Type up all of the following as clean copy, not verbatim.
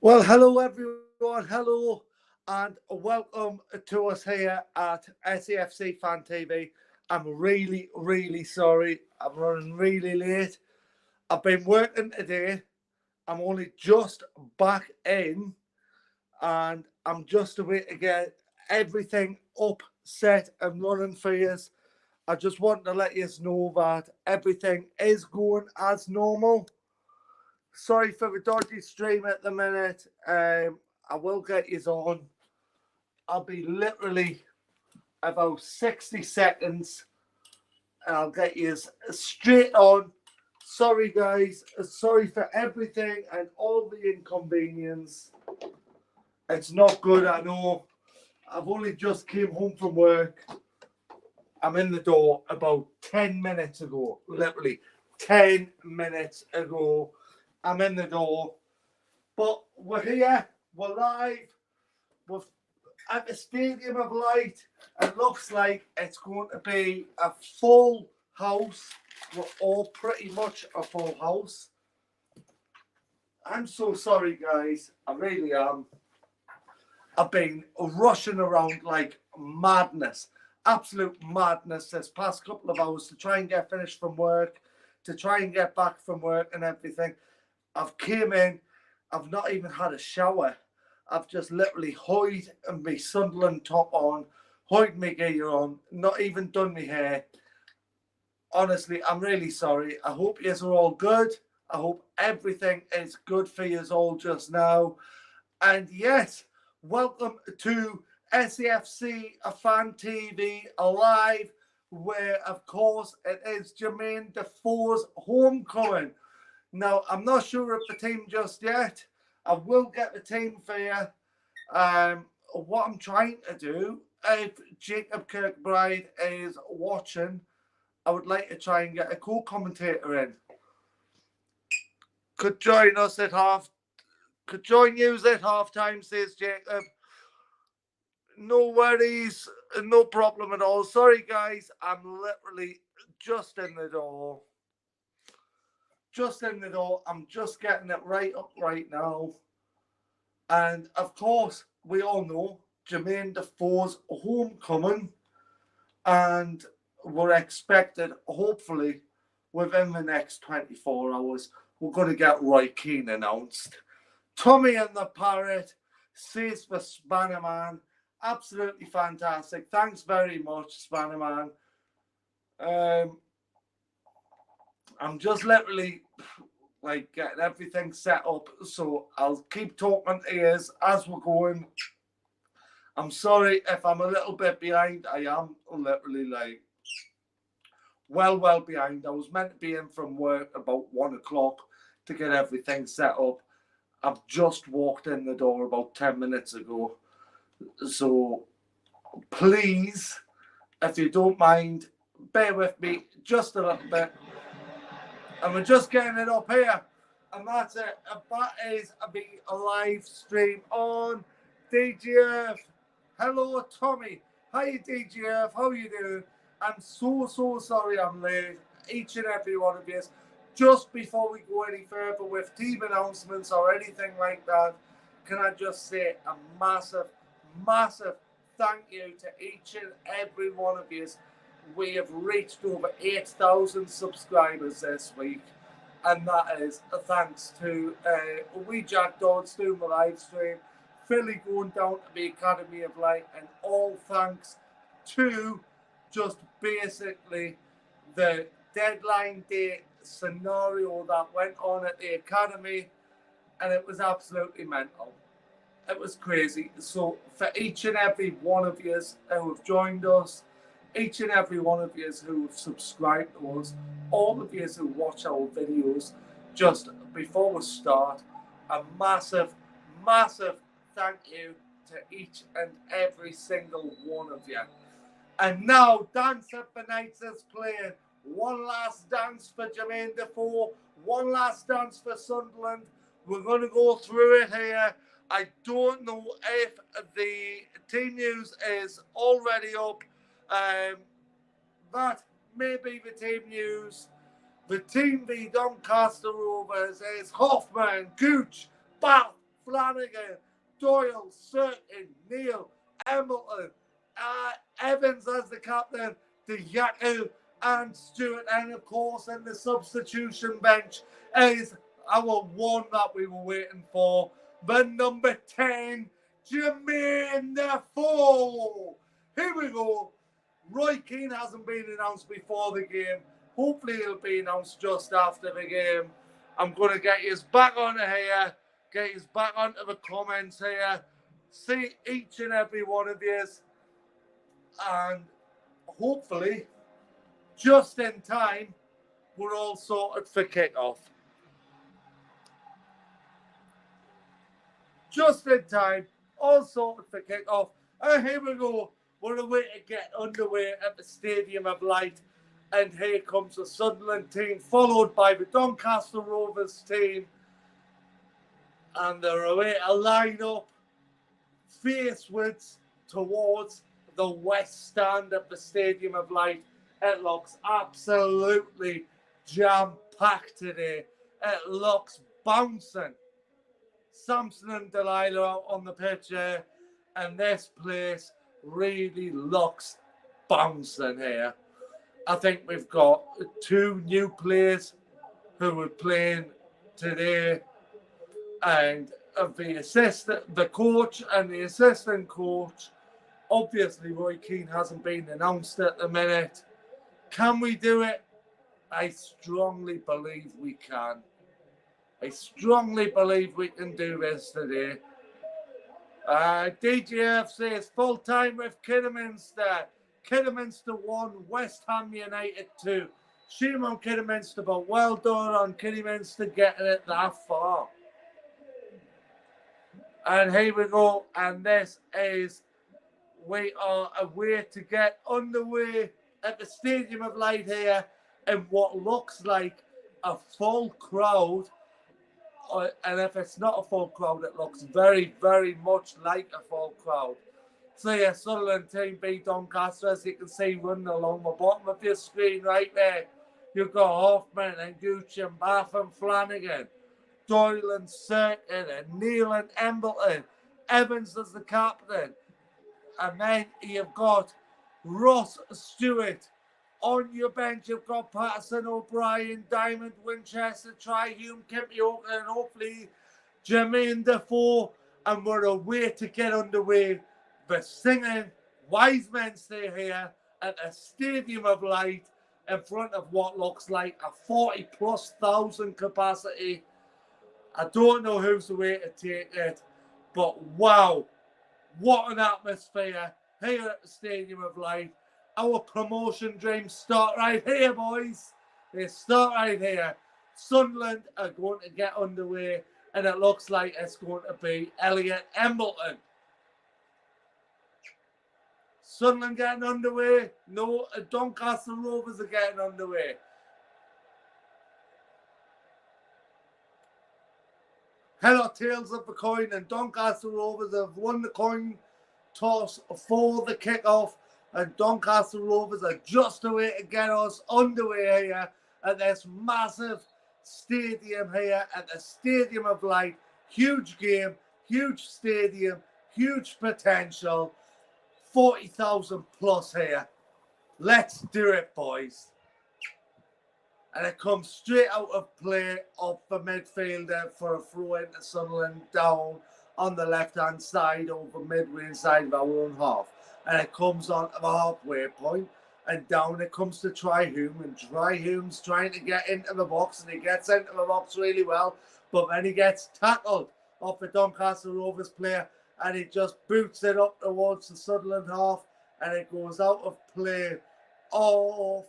Well, hello everyone, hello, and welcome to us here at SAFC Fan TV. I'm really sorry. I'm running really late. I've been working today. I'm only just back in, and I'm just away to get everything up, set, and running for you. I just want to let you know that everything is going as normal. Sorry for the dodgy stream at the minute. I will get you on. I'll be literally about 60 seconds and I'll get you straight on. Sorry, guys. Sorry for everything and all the inconvenience. It's not good, I know. I've only just came home from work. I'm in the door about 10 minutes ago. Literally 10 minutes ago. I'm in the door. But we're here. We're live. We're at the Stadium of Light. It looks like it's going to be a full house. We're all pretty much a full house. I'm so sorry, guys. I really am. I've been rushing around like madness. Absolute madness this past couple of hours to try and get finished from work, to try and get back from work and everything. I've came in. I've not even had a shower. I've just literally hoid my Sunderland top on, hoid my gear on, not even done my hair. Honestly, I'm really sorry. I hope you are all good. I hope everything is good for you all just now. And yes, welcome to SAFC Fan TV Live, where, of course, it is Jermaine Defoe's homecoming. Now, I'm not sure of the team just yet. I will get the team for you. What I'm trying to do, if Jacob Kirkbride is watching, I would like to try and get a co-commentator in. Could join you at half-time, says Jacob. No worries, no problem at all. Sorry, guys, I'm literally just in the door. I'm just getting it right up right now. And of course, we all know Jermaine Defoe's homecoming. And we're expected, hopefully, within the next 24 hours, we're going to get Roy Keane announced. Tommy and the Parrot says for Spannerman. Absolutely fantastic. Thanks very much, Spannerman. I'm just literally like getting everything set up, so I'll keep talking to you as we're going. I'm sorry if I'm a little bit behind. I am literally like well behind. I was meant to be in from work about 1 o'clock to get everything set up. I've just walked in the door about 10 minutes ago. So please, if you don't mind, bear with me just a little bit. And we're just getting it up here. And that's it. And that is a live stream on DGF. Hello, Tommy. Hi, DGF. How are you doing? I'm so sorry I'm late. Each and every one of you. Just before we go any further with team announcements or anything like that, can I just say a massive thank you to each and every one of you. We have reached over 8,000 subscribers this week, and that is thanks to wee Jack Dodds doing the live stream, Philly going down to the Academy of Light, and all thanks to just basically the deadline day scenario that went on at the Academy, and it was absolutely mental. It was crazy. So for each and every one of you who have joined us, each and every one of you who have subscribed to us, all of you who watch our videos, just before we start, a massive thank you to each and every single one of you. And now, Dance of the Nights is playing. One last dance for Jermaine Defoe. One last dance for Sunderland. We're going to go through it here. I don't know if the team news is already up. That may be the team news. The team, the Doncaster Rovers, is Hoffman, Gooch, Bath, Flanagan, Doyle, Surkin, Neil, Embleton, Evans as the captain, Diaku and Stewart. And of course, in the substitution bench is our one that we were waiting for, the number 10, Jermaine Defoe. Here we go. Roy Keane hasn't been announced before the game. Hopefully it'll be announced just after the game. I'm going to get you back on here, get you back onto the comments here, see each and every one of you, and hopefully, just in time, we're all sorted for kickoff. Just in time, all sorted for kickoff. And here we go. We're away to get underway at the Stadium of Light. And here comes the Sunderland team, followed by the Doncaster Rovers team. And they're away to line up facewards towards the west stand of the Stadium of Light. It looks absolutely jam-packed today. It looks bouncing. Samson and Delilah out on the pitch here, and this place really looks bouncing here. I think we've got 2 new players who are playing today, and the coach and the assistant coach. Obviously, Roy Keane hasn't been announced at the minute. Can we do it? I strongly believe we can. I strongly believe we can do this today. DGFC is full time with Kidderminster. Kidderminster 1, West Ham United 2. Shame on Kidderminster, but well done on Kidderminster getting it that far. And here we go. And this is, we are away to get underway at the Stadium of Light here in what looks like a full crowd. And if it's not a full crowd, it looks very, very much like a full crowd. So yeah, Sunderland team beat Doncaster, as you can see running along the bottom of your screen right there. You've got Hoffman and Gooch and Bath and Flanagan, Doyle and Surkin and Neil and Embleton, Evans as the captain. And then you've got Ross Stewart. On your bench, you've got Patterson, O'Brien, Diamond, Winchester, Tri-Hume, Kempy Oaken, and hopefully Jermaine Defoe. And we're away to get underway. The singing Wise Men Stay here at the Stadium of Light in front of what looks like a 40,000+ capacity. I don't know who's the way to take it, but wow, what an atmosphere here at the Stadium of Light. Our promotion dreams start right here, boys. They start right here. Sunderland are going to get underway, and it looks like it's going to be Elliot Embleton. Sunderland getting underway. No, Doncaster Rovers are getting underway. Head or tails of the coin, and Doncaster Rovers have won the coin toss for the kickoff. And Doncaster Rovers are just away to get us underway here at this massive stadium here at the Stadium of Light. Huge game, huge stadium, huge potential. 40,000+ here. Let's do it, boys. And it comes straight out of play off the midfielder for a throw into Sunderland down on the left-hand side over midway inside of our own half. And it comes on to the halfway point, and down it comes to Tri-Hume, and Tri-Hume's trying to get into the box, and he gets into the box really well, but then he gets tackled off the Doncaster Rovers player, and he just boots it up towards the Sunderland half, and it goes out of play off.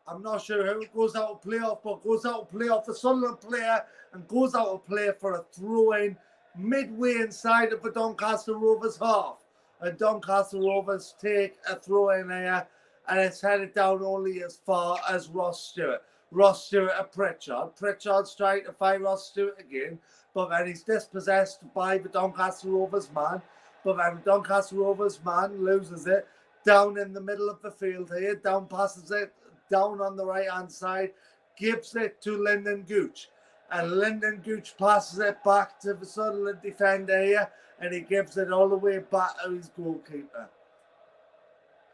I'm not sure who it goes out of play off, but goes out of play off the Sunderland player, and goes out of play for a throw-in midway inside of the Doncaster Rovers half. And Doncaster Rovers take a throw in here, and it's headed down only as far as Ross Stewart. Ross Stewart and Pritchard. Pritchard's trying to fight Ross Stewart again, but then he's dispossessed by the Doncaster Rovers man. But then the Doncaster Rovers man loses it down in the middle of the field here, down passes it down on the right-hand side, gives it to Lyndon Gooch. and Lyndon Gooch passes it back to the Sunderland defender here, and he gives it all the way back to his goalkeeper.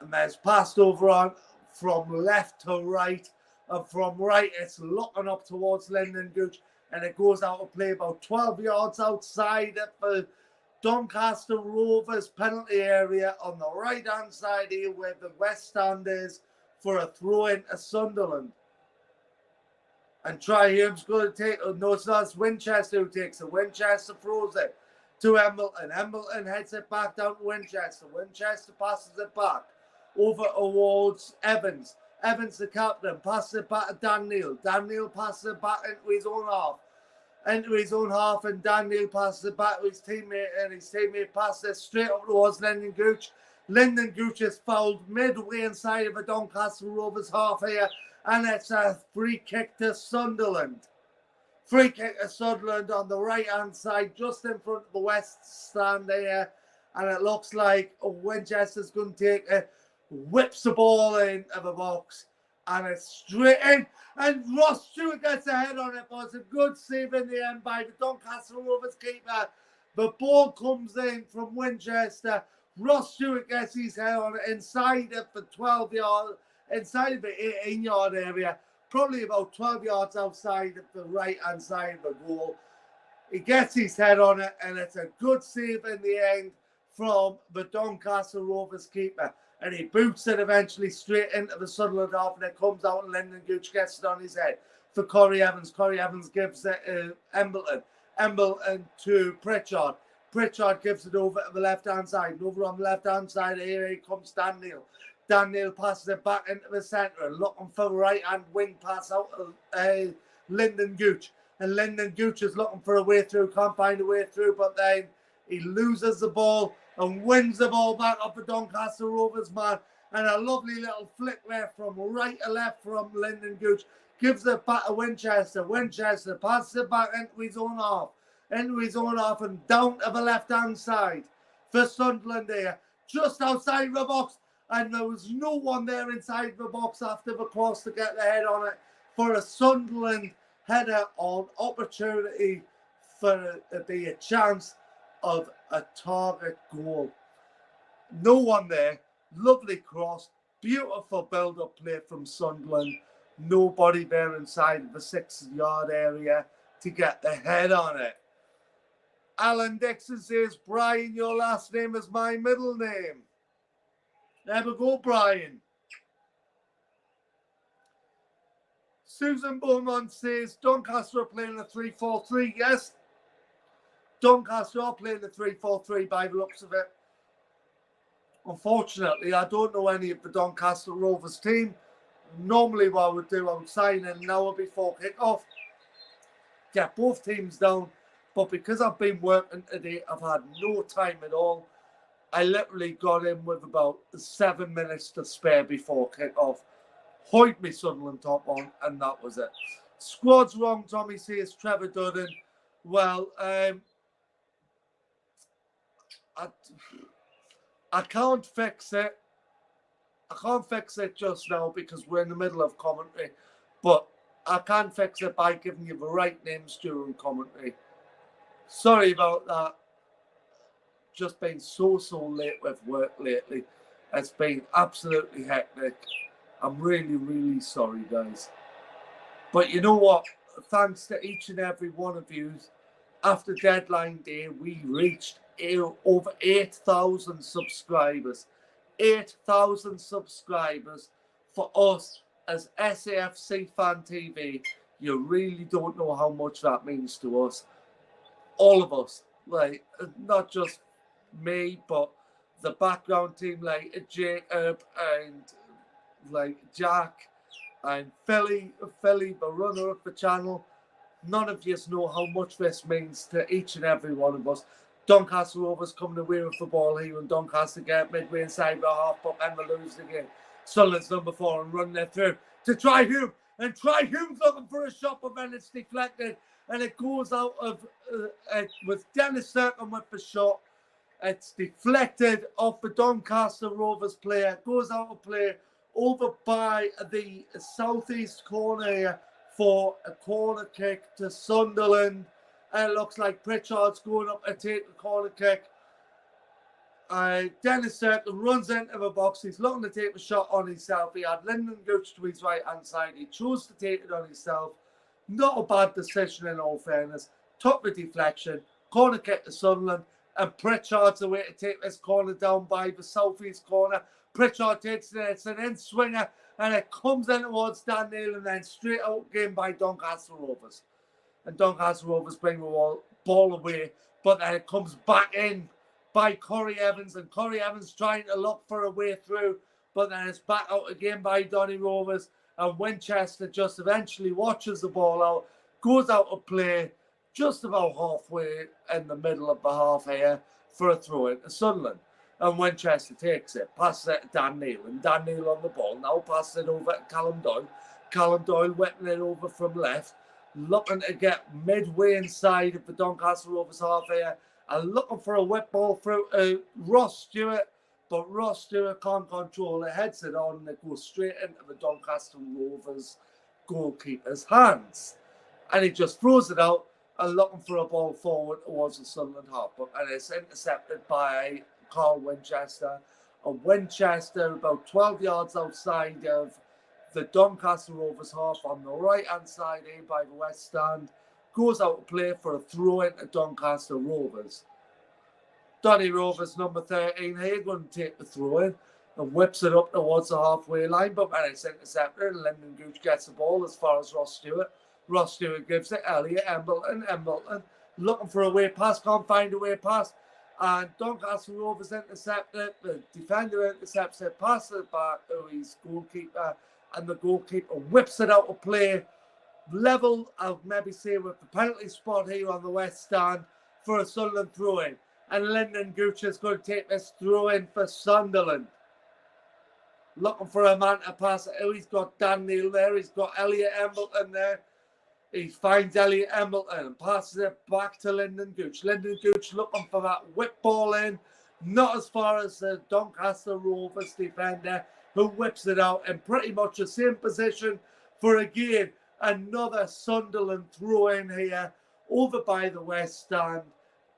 And that's passed over on from left to right, and from right it's looking up towards Lyndon Gooch, and it goes out of play about 12 yards outside of the Doncaster Rovers penalty area on the right hand side here where the West Stand is, for a throw into Sunderland. And Hume's going to take, no, it's not, it's Winchester who takes it. Winchester throws it to Embleton. Embleton heads it back down to Winchester. Winchester passes it back over towards Evans. Evans, the captain, passes it back to Dan Neil. Dan Neil passes it back into his own half. And Dan Neil passes it back to his teammate, and his teammate passes it straight up towards Lyndon Gooch. Lyndon Gooch is fouled midway inside of a Doncaster Rovers half here, and it's a free kick to Sunderland. Free kick to Sunderland on the right-hand side, just in front of the West Stand there, and it looks like Winchester's going to take it, whips the ball into the box, and it's straight in, and Ross Stewart gets a head on it, but it's a good save in the end by the Doncaster Rovers keeper. The ball comes in from Winchester. Ross Stewart gets his head on it inside of the 12-yard, inside of the 18-yard area, probably about 12 yards outside of the right-hand side of the goal. He gets his head on it, and it's a good save in the end from the Doncaster Rovers keeper. And he boots it eventually straight into the Sunderland half, and it comes out, and Lyndon Gooch gets it on his head for Corey Evans. Corey Evans gives it to Embleton. Embleton to Pritchard. Pritchard gives it over to the left-hand side. And over on the left-hand side, here comes Dan Neil. Dan Neil passes it back into the centre, looking for the right-hand wing pass out of Lyndon Gooch. And Lyndon Gooch is looking for a way through, can't find a way through, but then he loses the ball and wins the ball back up the Doncaster Rovers man. And a lovely little flick there from right to left from Lyndon Gooch. Gives it back to Winchester. Winchester passes it back into his own half. And down to the left-hand side for Sunderland there. Just outside the box. And there was no one there inside the box after the cross to get the head on it for a Sunderland header on opportunity for it to be a chance of a target goal. No one there. Lovely cross. Beautiful build-up play from Sunderland. Nobody there inside the 6-yard area to get the head on it. Alan Dixon says, Brian, your last name is my middle name. There we go, Brian. Susan Beaumont says, Doncaster are playing a 3-4-3. Yes, Doncaster are playing a 3-4-3 by the looks of it. Unfortunately, I don't know any of the Doncaster Rovers team. Normally what I would do, I would sign in an hour before kick-off, get both teams down. But because I've been working today, I've had no time at all. I literally got in with about 7 minutes to spare before kick-off. Hoyt me Sunderland top on, and that was it. Squad's wrong, Tommy says, Trevor Dudden. Well, I can't fix it. I can't fix it just now because we're in the middle of commentary. But I can fix it by giving you the right names during commentary. Sorry about that. Just been so late with work lately. It's been absolutely hectic. I'm really sorry, guys. But you know what? Thanks to each and every one of you. After deadline day, we reached over 8,000 subscribers. 8,000 subscribers for us as SAFC Fan TV. You really don't know how much that means to us. All of us, like, not just me, but the background team, like Jacob and like Jack and Philly, the runner of the channel. None of you know how much this means to each and every one of us. Doncaster Rovers coming away with the ball here, and Doncaster get midway inside the half, but then we lose again. Sunderland's number 4 and run there through to Hume, and Hume's looking for a shot, but then it's deflected. And it goes out of, with Dennis Circum with the shot. It's deflected off the Doncaster Rovers player. Goes out of play over by the southeast corner here for a corner kick to Sunderland. And it looks like Pritchard's going up to take the corner kick. Dennis Circle runs into the box. He's looking to take a shot on himself. He had Lyndon Gooch to his right-hand side. He chose to take it on himself. Not a bad decision in all fairness. Took the deflection. Corner kick to Sunderland. And Pritchard's the way to take this corner down by the southeast corner. Pritchard takes it. It's an in-swinger. And it comes in towards Dan Neil and then straight out game by Doncaster Rovers. And Doncaster Rovers bring the ball away. But then it comes back in by Corey Evans, and Corey Evans trying to look for a way through, but then it's back out again by Donny Rovers, and Winchester just eventually watches the ball out, goes out of play just about halfway in the middle of the half here for a throw in to Sunderland. And Winchester takes it, passes it to Dan Neil, and Dan Neil on the ball, now passes it over to Callum Doyle. Callum Doyle whipping it over from left, looking to get midway inside of the Doncaster Rovers half here, and looking for a whip ball through Ross Stewart, but Ross Stewart can't control it, heads it on, and it goes straight into the Doncaster Rovers goalkeeper's hands. And he just throws it out and looking for a ball forward towards the Sunderland half, and it's intercepted by Carl Winchester. And Winchester, about 12 yards outside of the Doncaster Rovers half on the right-hand side here by the west stand, goes out to play for a throw into Doncaster Rovers. Donny Rovers, number 13, here going to take the throw in and whips it up towards the halfway line, but when it's intercepted, and Lyndon Gooch gets the ball as far as Ross Stewart. Ross Stewart gives it Elliot Embleton. Embleton looking for a way pass, can't find a way pass, and Doncaster Rovers intercept it. The defender intercepts it, passes it back to his goalkeeper, and the goalkeeper whips it out of play. Level, I'll maybe say, with the penalty spot here on the west stand for a Sunderland throw-in. And Lyndon Gooch is going to take this throw-in for Sunderland. Looking for a man to pass it. Oh, he's got Dan Neil there. He's got Elliot Embleton there. He finds Elliot Embleton and passes it back to Lyndon Gooch. Lyndon Gooch looking for that whip ball in. Not as far as the Doncaster Rovers defender, who whips it out in pretty much the same position for again another Sunderland throw in here over by the west stand,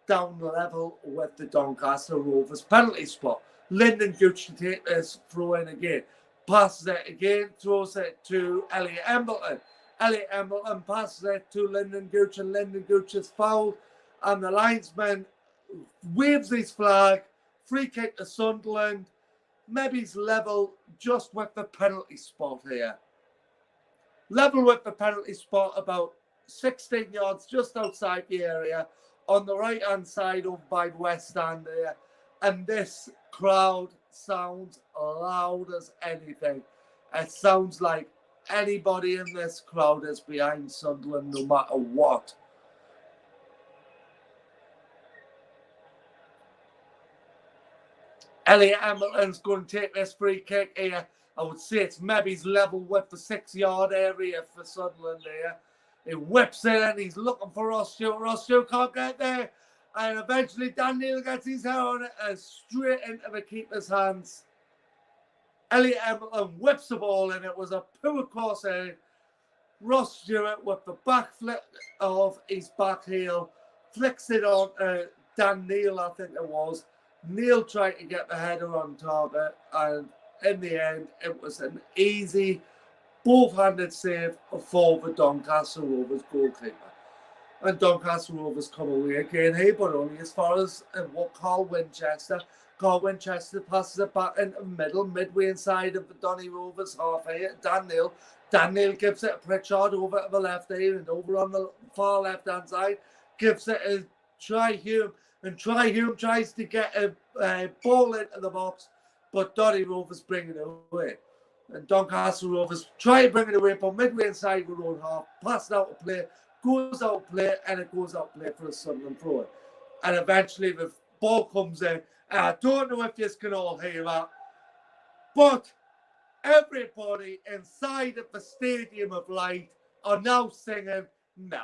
down level with the Doncaster Rovers penalty spot. Lyndon Gooch to take this throw in again. Passes it again, throws it to Elliot Embleton. Elliot Embleton passes it to Lyndon Gooch, and Lyndon Gooch is fouled, and the linesman waves his flag. Free kick to Sunderland. Maybe he's level just with the penalty spot here. Level with the penalty spot, about 16 yards just outside the area on the right-hand side over by the west stand there. And this crowd sounds loud as anything. It sounds like anybody in this crowd is behind Sunderland no matter what. Elliot Embleton's going to take this free kick here. I would say it's maybe he's level with the 6-yard area for Sunderland here. He whips it and he's looking for Ross Stewart. Ross Stewart can't get there. And eventually Dan Neil gets his hair on it and straight into the keeper's hands. Elliot Embleton whips the ball and it was a poor crossing. Ross Stewart with the back flip of his back heel flicks it on Dan Neil, I think it was. Neil tried to get the header on target, and in the end, it was an easy, both-handed save for the Doncaster Rovers goalkeeper. And Doncaster Rovers come away again here, but only as far as what Carl Winchester. Carl Winchester passes it back into the middle, midway inside of the Donny Rovers half here. Dan Neil. Dan Neil gives it a Pritchard over to the left here, and over on the far left-hand side, gives it a Try Hume. And Try Hume tries to get a ball into the box, but Donny Rovers bring it away. And Doncaster Rovers try to bring it away, but midway inside the own half, passed out of play, goes out of play, and it goes out of play for a Sunderland throw. And eventually the ball comes in, and I don't know if you can all hear that, but everybody inside of the Stadium of Light are now singing, na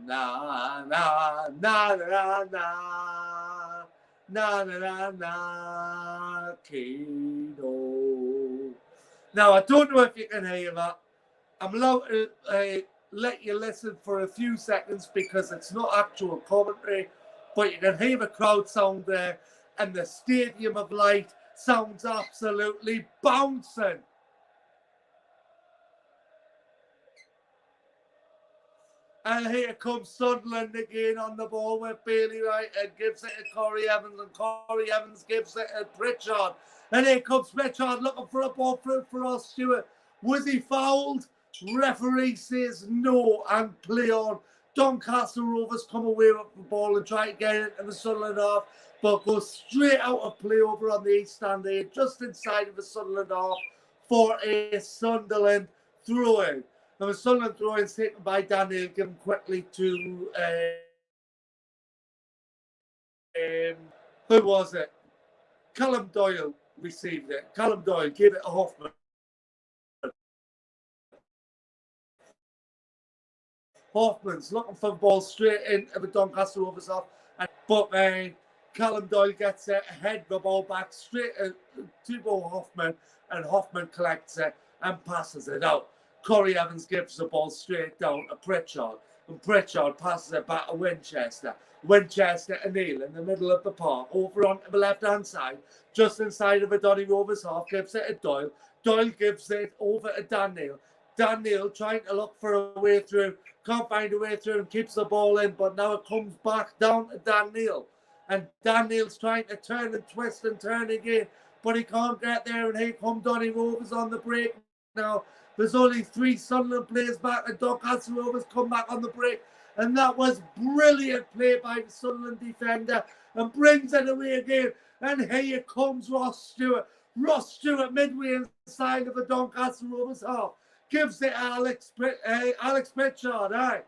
na na na na na na na na Kino. Now I don't know if you can hear that. I'm allowed to let you listen for a few seconds because it's not actual commentary, but you can hear the crowd sound there, and the Stadium of Light sounds absolutely bouncing. And here comes Sunderland again on the ball with Bailey Wright and gives it to Corey Evans, and Corey Evans gives it to Pritchard. And here comes Pritchard looking for a ball through for Ross Stewart. Was he fouled? Referee says no and play on. Doncaster Rovers come away with the ball and try to get it in the Sunderland half, but goes straight out of play over on the east stand there, just inside of the Sunderland half for a Sunderland throw-in. And the Sunderland throw-in is taken by Daniel, given quickly to who was it? Callum Doyle received it. Callum Doyle gave it to Hoffman. Hoffman's looking for the ball straight into the Doncaster Rovers off, but Callum Doyle gets it, head the ball back straight to Bo Hoffman, and Hoffman collects it and passes it out. Corey Evans gives the ball straight down to Pritchard, and Pritchard passes it back to Winchester. Winchester and Neil in the middle of the park, over onto the left-hand side, just inside of the Donny Rovers half, gives it to Doyle. Doyle gives it over to Dan Neil. Dan Neil trying to look for a way through, can't find a way through and keeps the ball in, but now it comes back down to Dan Neil. And Dan Neil's trying to turn and twist and turn again, but he can't get there, and here come Donny Rovers on the break now. There's only 3 Sunderland players back, and Doncaster Rovers come back on the break. And that was brilliant play by the Sunderland defender, and brings it away again. And here comes Ross Stewart. Ross Stewart midway inside of the Doncaster Rovers half. Gives it Alex Pritchard. Right.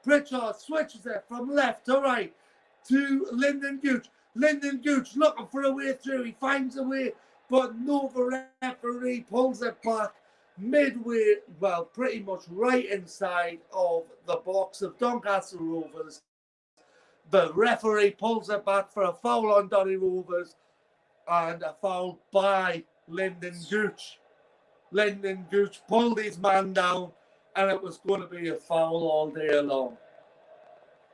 Pritchard switches it from left to right to Lyndon Gooch. Lyndon Gooch looking for a way through. He finds a way, but no, the referee pulls it back midway, well, pretty much right inside of the box of Doncaster Rovers. The referee pulls it back for a foul on Donny Rovers and a foul by Lyndon Gooch. Lyndon Gooch pulled his man down, and it was going to be a foul all day long.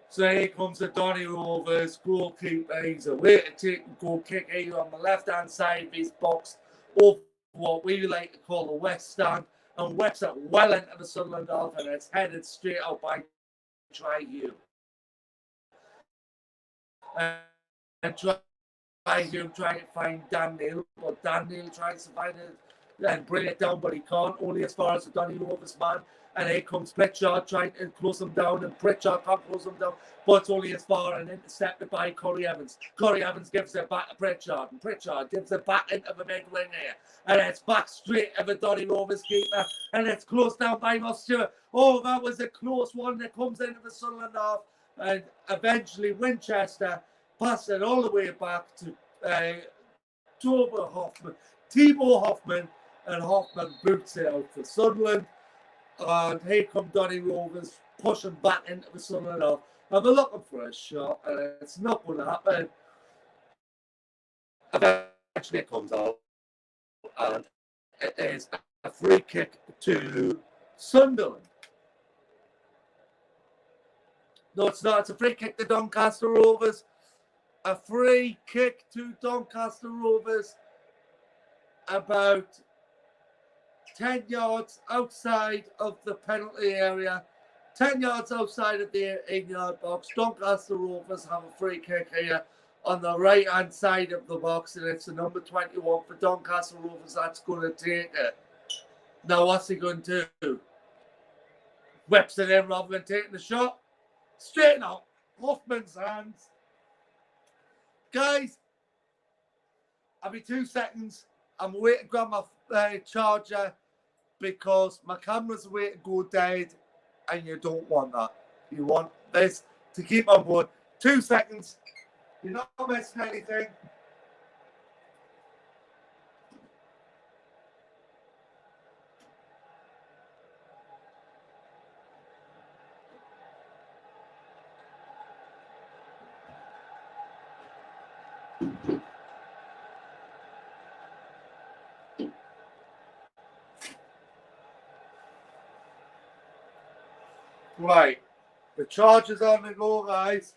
So here comes the Donny Rovers goalkeeper. He's away to take the goal kick here on the left-hand side of his box, over what we like to call the west stand, and whips it well into the Sunderland half, and it's headed straight out by Try-Hugh. And Try-Hugh trying to find Dan Neil, but Dan Neil tries to find it and bring it down, but he can't, only as far as the Donny Rovers man. And here comes Pritchard trying to close him down, and Pritchard can't close him down, but it's only as far and intercepted by Corey Evans. Corey Evans gives it back to Pritchard, and Pritchard gives it back into the mid wing here. And it's back straight to the Donny Rovers keeper, and it's closed down by Ross Stewart. Oh, that was a close one that comes into the Sunderland half, and eventually Winchester passes it all the way back to Thibaut Hoffman, and Hoffman boots it out for Sunderland. And here come Donny Rovers pushing back into the Sunderland half. And they're looking for a shot, and it's not going to happen. Eventually it comes out, and it is a free kick to Sunderland. No, it's not. It's a free kick to Doncaster Rovers. A free kick to Doncaster Rovers about 10 yards outside of the penalty area, 10 yards outside of the 8-yard box. Doncaster Rovers have a free kick here on the right-hand side of the box, and it's the number 21 for Doncaster Rovers that's going to take it. Now, what's he going to do? Whips it in rather than taking the shot. Straight out. Hoffman's hands. Guys, I'll be 2 seconds. I'm waiting to grab my charger, because my camera's away to go dead, and you don't want that. You want this to keep on board. 2 seconds. You're not missing anything. Right. The charge is on the go, guys.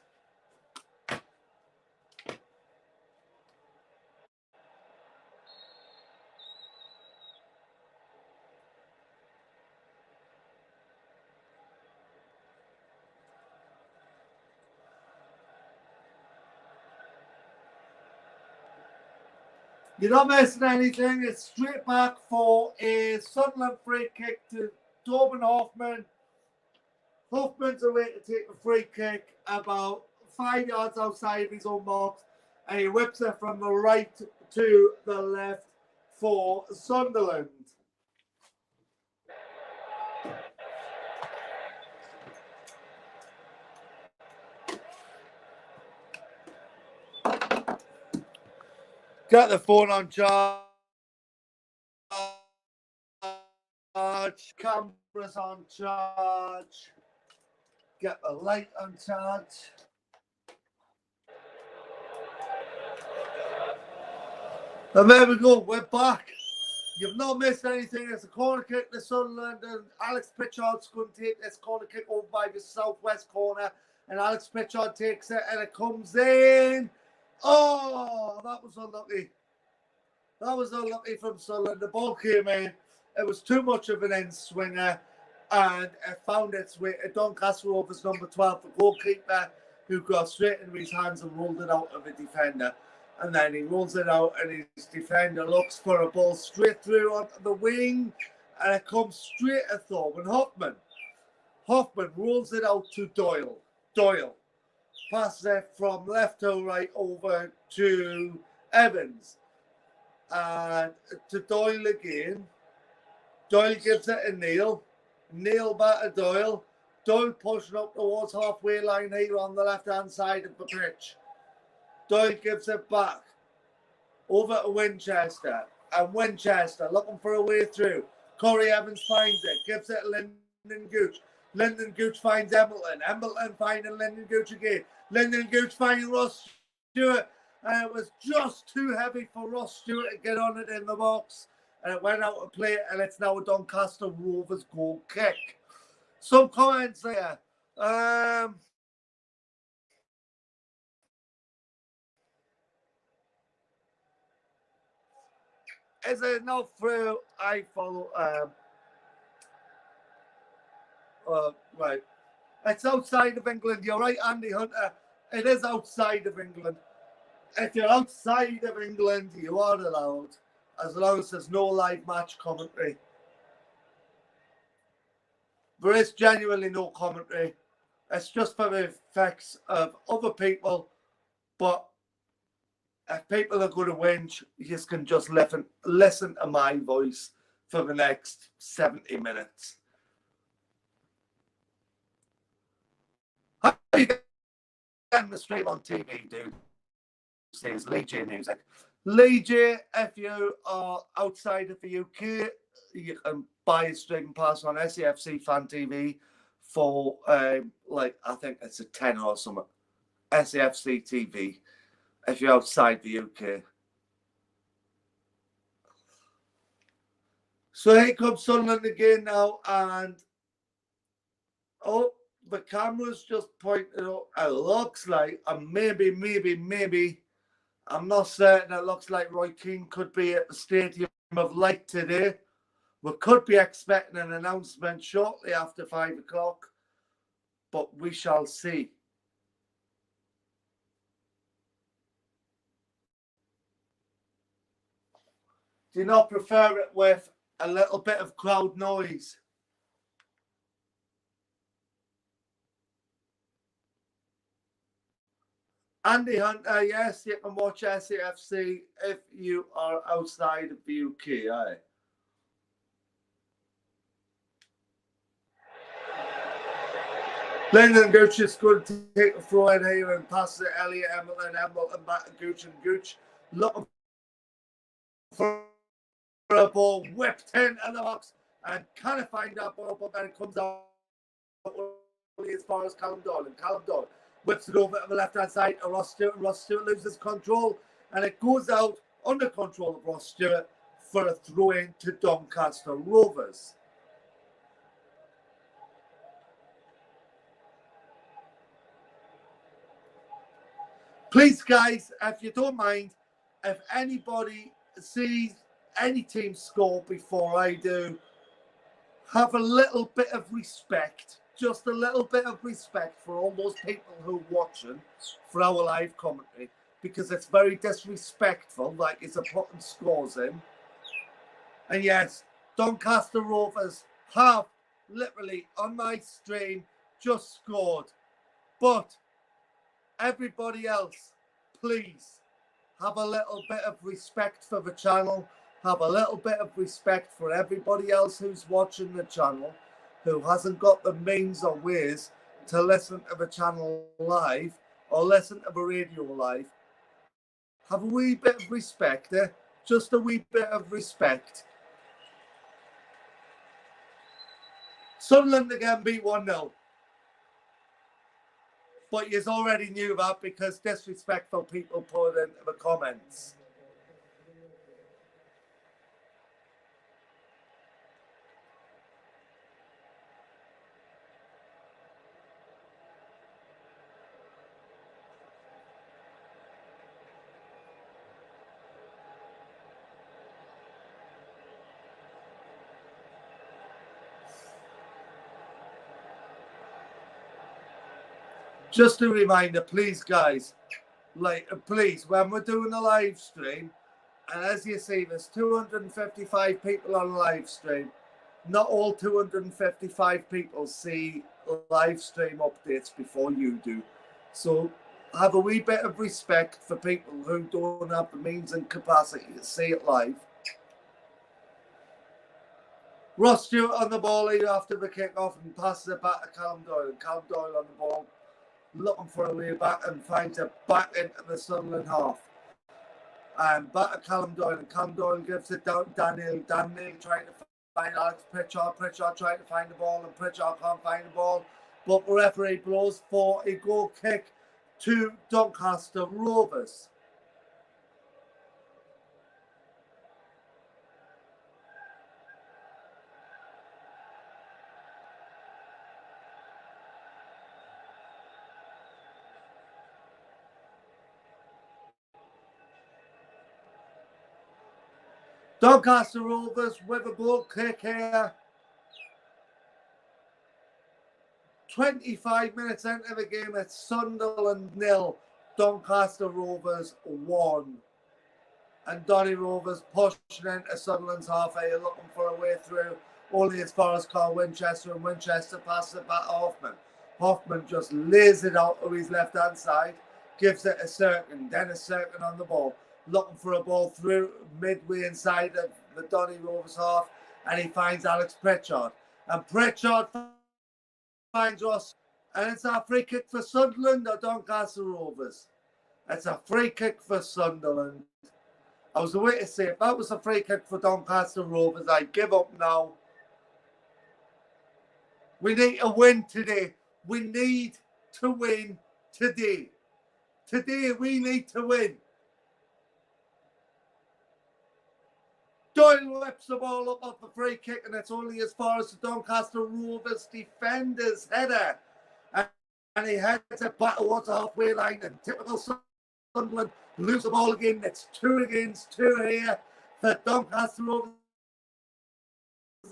You're not missing anything. It's straight back for a Sunderland free kick to Tobin Hoffman. Hoffman's away to take a free kick about 5 yards outside his own box, and he whips it from the right to the left for Sunderland. Get the phone on charge. Cameras on charge. Get the light on charge. And there we go. We're back. You've not missed anything. It's a corner kick to Sunderland, and Alex Pritchard's going to take this corner kick over by the southwest corner, and Alex Pritchard takes it, and it comes in. Oh, that was unlucky. That was unlucky from Sunderland. The ball came in. It was too much of an end swinger, and it found its way to Doncaster Rovers number 12, the goalkeeper, who got straight into his hands and rolled it out of a defender. And then he rolls it out, and his defender looks for a ball straight through onto the wing, and it comes straight at Thorben Hoffman. Hoffman rolls it out to Doyle. Doyle passes it from left to right over to Evans. And to Doyle again. Doyle gives it to Neil. Neil back to Doyle. Doyle pushing up towards halfway line here on the left-hand side of the pitch. Doyle gives it back over to Winchester. And Winchester looking for a way through. Corey Evans finds it. Gives it to Lyndon Gooch. Lyndon Gooch finds Embleton. Embleton finding Lyndon Gooch again. Lyndon Gooch finding Ross Stewart. And it was just too heavy for Ross Stewart to get on it in the box. And it went out of play. And it's now a Doncaster Rovers goal kick. Some comments there. Is it not through? I follow. Right. It's outside of England. You're right, Andy Hunter. It is outside of England. If you're outside of England, you are allowed, as long as there's no live match commentary. There is genuinely no commentary. It's just for the effects of other people. But if people are going to whinge, you can just listen to my voice for the next 70 minutes. How are you getting the stream on TV, dude? Says Lee J Music. Lee J, if you are outside of the UK, you can buy a stream pass on SAFC Fan TV for I think it's a tenner or something. SAFC TV if you're outside the UK. So here comes Sunderland again now, and the camera's just pointed out. It looks like, and maybe. I'm not certain. It looks like Roy Keane could be at the Stadium of Light today. We could be expecting an announcement shortly after 5 o'clock, but we shall see. Do you not prefer it with a little bit of crowd noise? Andy Hunter, yes, you can watch SAFC if you are outside of the UK, aye. Lyndon Gooch is going to take a throw in here and pass it Elliot Embleton back to Gooch, and Gooch looking for a ball whipped into the box and can't find that ball, but then it comes out as far as Callum Doyle, and Callum Doyle whips it over to the left-hand side of Ross Stewart, and Ross Stewart loses control, and it goes out under control of Ross Stewart for a throw-in to Doncaster Rovers. Please, guys, if you don't mind, if anybody sees any team score before I do, have a little bit of respect, just a little bit of respect for all those people who are watching for our live commentary, because it's very disrespectful, like it's a putting scores in. And yes, Doncaster Rovers have literally on my stream just scored. But everybody else, please have a little bit of respect for the channel. Have a little bit of respect for everybody else who's watching the channel, who hasn't got the means or ways to listen to the channel live or listen to the radio live. Have a wee bit of respect, just a wee bit of respect. Sunderland again beat 1-0. But you already knew that because disrespectful people put it into the comments. Just a reminder, please, guys, please, when we're doing a live stream, and as you see, there's 255 people on live stream. Not all 255 people see live stream updates before you do. So have a wee bit of respect for people who don't have the means and capacity to see it live. Ross Stewart on the ball after the kick-off and passes it back to Callum Doyle. And Callum Doyle on the ball, looking for a way back and finds it back into the Sunderland half. And back to Callum Doyle, and Callum Doyle gives it down to Daniel. Daniel trying to find Alex Pritchard. Pritchard trying to find the ball, and Pritchard can't find the ball. But the referee blows for a goal kick to Doncaster Rovers. Doncaster Rovers with a goal kick here. 25 minutes into the game, it's Sunderland 0, Doncaster Rovers 1. And Donny Rovers pushing into Sunderland's half area, looking for a way through, only as far as Carl Winchester, and Winchester passes it back to Hoffman. Hoffman just lays it out to his left-hand side, gives it a Sirkin, then a Sirkin on the ball, looking for a ball through midway inside of the Donny Rovers half, and he finds Alex Pritchard. And Pritchard finds Ross, and it's a free kick for Sunderland or Doncaster Rovers. It's a free kick for Sunderland. I was waiting to say, if that was a free kick for Doncaster Rovers, I'd give up now. We need to win today. We need to win today. Today we need to win. Doyle whips the ball up off the free kick, and it's only as far as the Doncaster Rovers defender's header. And he heads it back towards the halfway line, and typical Sunderland lose the ball again. It's 2 against 2 here for Doncaster Rovers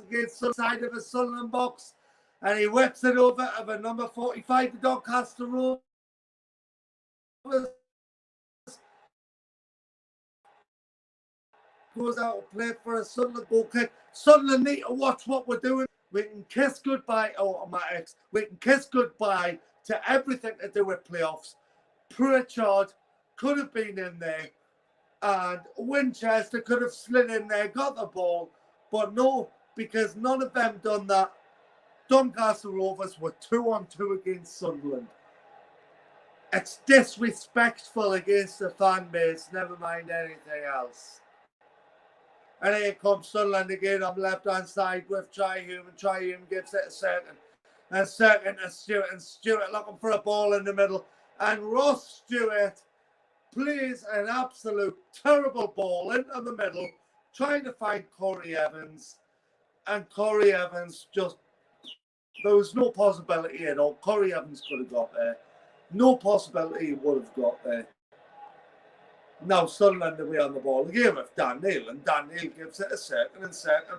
against the side of the Sunderland box. And he whips it over to the number 45 to Doncaster Rovers. Goes out to play for a Sunderland goal kick. Sunderland need to watch what we're doing. We can kiss goodbye automatics. We can kiss goodbye to everything to do with playoffs. Pritchard could have been in there, and Winchester could have slid in there, got the ball, but no, because none of them done that. Doncaster Rovers were 2-on-2 against Sunderland. It's disrespectful against the fan base, never mind anything else. And here comes Sunderland again on the left-hand side with Tri-Hume, and Tri-Hume gives it a Sirkin. And Sirkin to Stewart, and Stewart looking for a ball in the middle. And Ross Stewart plays an absolute terrible ball into the middle, trying to find Corey Evans. And Corey Evans just, there was no possibility at all. Corey Evans could have got there. No possibility he would have got there. Now Sunderland away on the ball again with Dan Neil, and Dan Neil gives it a second and second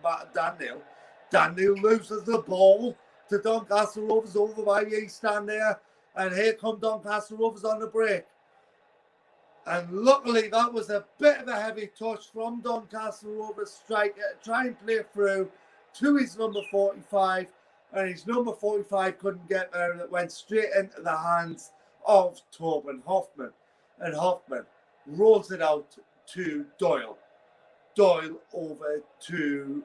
back to Dan Neil. Dan Neil loses the ball to Doncaster Rovers over by the east stand there, and here come Doncaster Rovers on the break. And luckily that was a bit of a heavy touch from Doncaster Rovers striker to try and play through to his number 45, and his number 45 couldn't get there, and it went straight into the hands of Torben Hoffman. And Hoffman rolls it out to Doyle. Doyle over to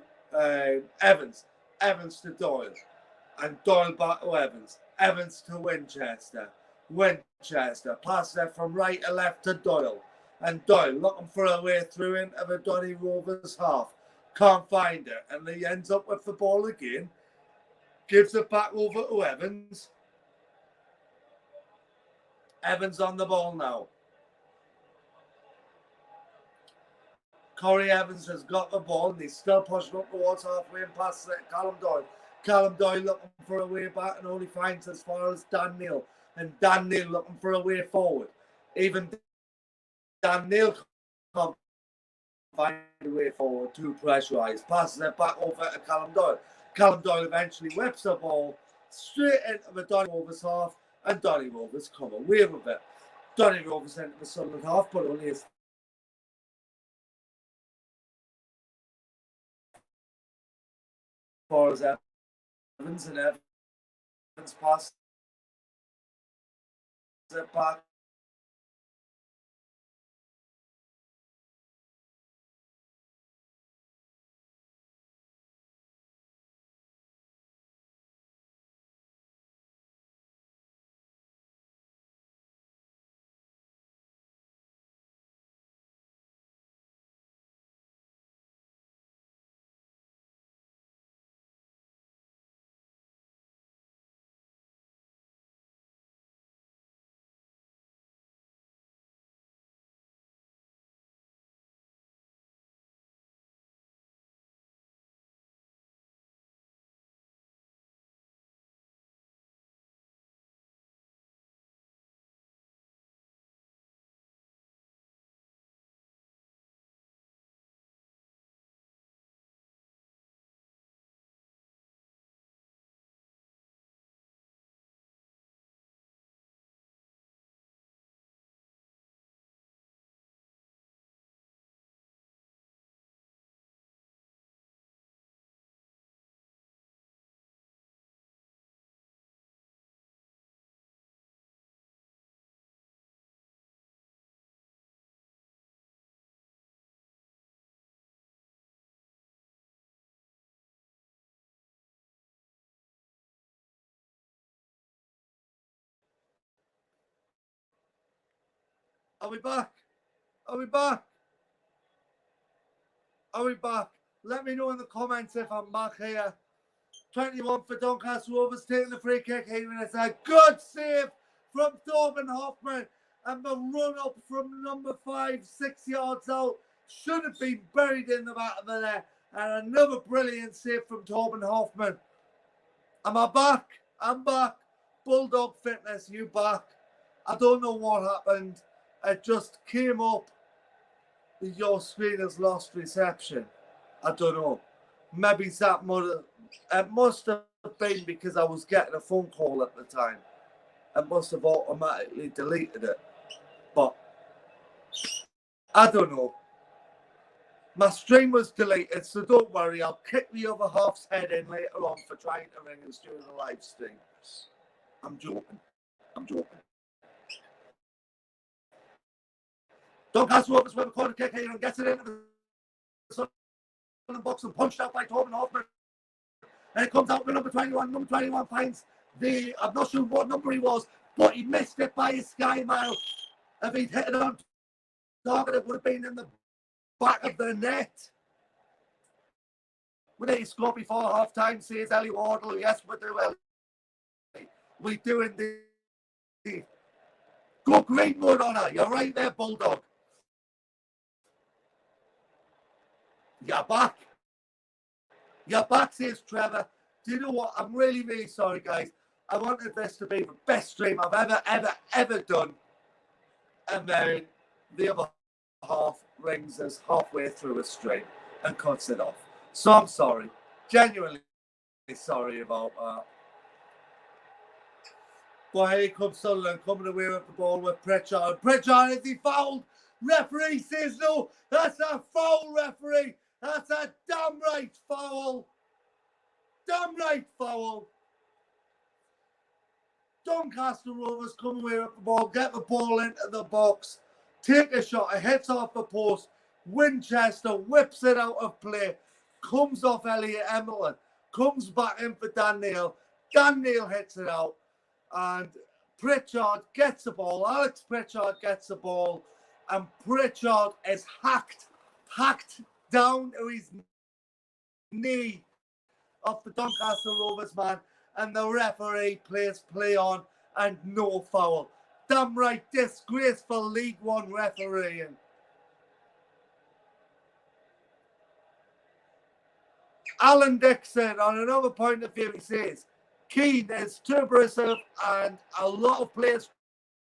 Evans. Evans to Doyle. And Doyle back to Evans. Evans to Winchester. Winchester passes it from right to left to Doyle. And Doyle looking for a way through into the Donny Rovers half. Can't find it. And he ends up with the ball again. Gives it back over to Evans. Evans on the ball now. Corey Evans has got the ball and he's still pushing up towards halfway and passes it to Callum Doyle. Callum Doyle looking for a way back and only finds as far as Dan Neil. And Dan Neil looking for a way forward. Even Dan Neil can't find a way forward to pressurise. Passes it back over to Callum Doyle. Callum Doyle eventually whips the ball straight into the Donny Rovers half, and Donny Rovers come away with it. Donny Rovers into the Sunderland half, but only as far as Evans, and Evans passes it back. Are we back? Are we back? Are we back? Let me know in the comments if I'm back here. 21 for Doncaster Rovers taking the free kick here, and it's a good save from Torben Hoffman, and the run up from number 5, 6 yards out, should have been buried in the back of the net, and another brilliant save from Torben Hoffman. Am I back? I'm back. Bulldog Fitness, you back? I don't know what happened. It just came up that your screen has lost reception. I don't know. Maybe that it must have been because I was getting a phone call at the time. It must have automatically deleted it. But I don't know. My stream was deleted, so don't worry. I'll kick the other half's head in later on for trying to ring us during the live stream. I'm joking. I'm joking. Doncaster Rovers with a corner kick here and gets it into the Sunderland box and punched out by Torben Hoffman. And it comes out with number 21. Number 21 finds I'm not sure what number he was, but he missed it by a sky mile. If he'd hit it on target, it would have been in the back of the net. Would he score before half time, says Ellie Wardle? Yes, we do, Ellie. We do indeed. Go Greenwood on her. You're right there, Bulldog. You're back. You're back, says Trevor. Do you know what? I'm really, really sorry, guys. I wanted this to be the best stream I've ever done. And then the other half rings us halfway through a string and cuts it off. So I'm sorry, genuinely sorry about that. But here comes Sunderland coming away with the ball with Pritchard. Pritchard, is he fouled? Referee says no. That's a foul, referee. That's a damn right foul. Damn right foul. Doncaster Rovers come away with the ball, get the ball into the box, take a shot, it hits off the post. Winchester whips it out of play, comes off Elliot Hamilton, comes back in for Dan Neil. Dan Neil hits it out, and Pritchard gets the ball. Alex Pritchard gets the ball, and Pritchard is hacked down to his knee of the Doncaster Rovers man, and the referee plays play on and no foul. Damn right, disgraceful League One refereeing. Alan Dixon, on another point of view, he says, Keane is too aggressive and a lot of players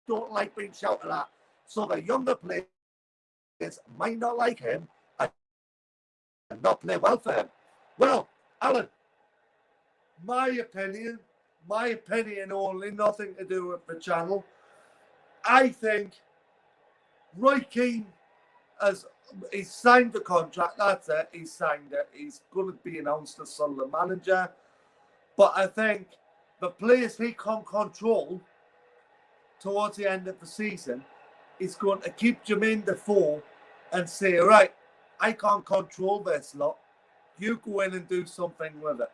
don't like being shouted at. So the younger players might not like him and not play well for him. Well, Alan, my opinion only, nothing to do with the channel. I think Roy Keane he's signed the contract. That's it. He's signed it. He's going to be announced as Sunderland manager. But I think the players he can control towards the end of the season is going to keep Jermaine Defoe and say, right, I can't control this lot. You go in and do something with it.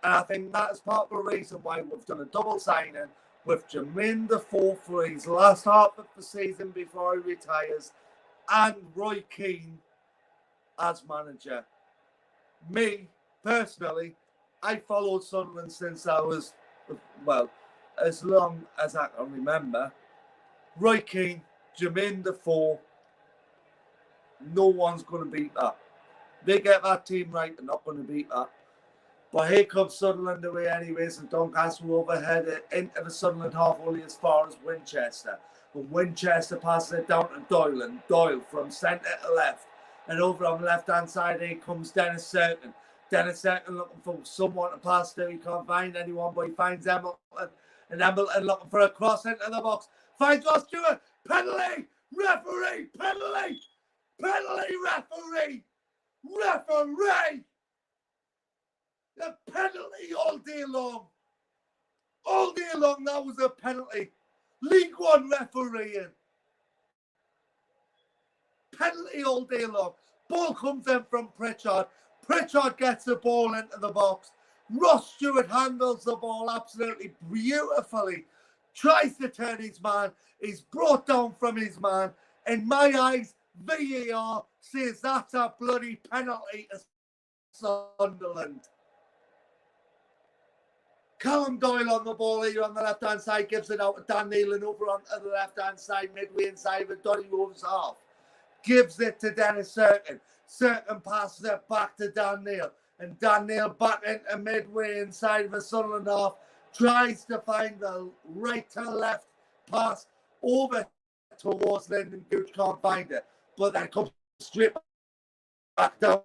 And I think that's part of the reason why we've done a double signing with Jermaine Defoe for his last half of the season before he retires, and Roy Keane as manager. Me, personally, I followed Sunderland since I was, well, as long as I can remember. Roy Keane, Jermaine Defoe, no one's going to beat that. They get that team right, they're not going to beat that. But here comes Sunderland away anyways, and Doncaster overhead into the Sunderland half only as far as Winchester. But Winchester passes it down to Doyle, and Doyle from centre to left. And over on the left-hand side, here comes Dennis Certain. Dennis Certain looking for someone to pass to. He can't find anyone, but he finds Hamilton. And Hamilton looking for a cross into the box. Finds Ross Stewart. Penalty! Referee! Penalty! Penalty! Referee! Referee! The penalty all day long. All day long, that was a penalty. League One refereeing. Penalty all day long. Ball comes in from Pritchard. Pritchard gets the ball into the box. Ross Stewart handles the ball absolutely beautifully. Tries to turn his man. He's brought down from his man. In my eyes, VAR says that's a bloody penalty to Sunderland. Callum Doyle on the ball here on the left-hand side, gives it out to Dan Neil, and over on the left-hand side, midway inside the Donny Rove's half. Gives it to Dennis Certain. Certain passes it back to Dan Neil. And Dan Neil back into midway inside of the Sunderland half. Tries to find the right to left pass over towards Lyndon Gooch. Can't find it. But then comes straight back down.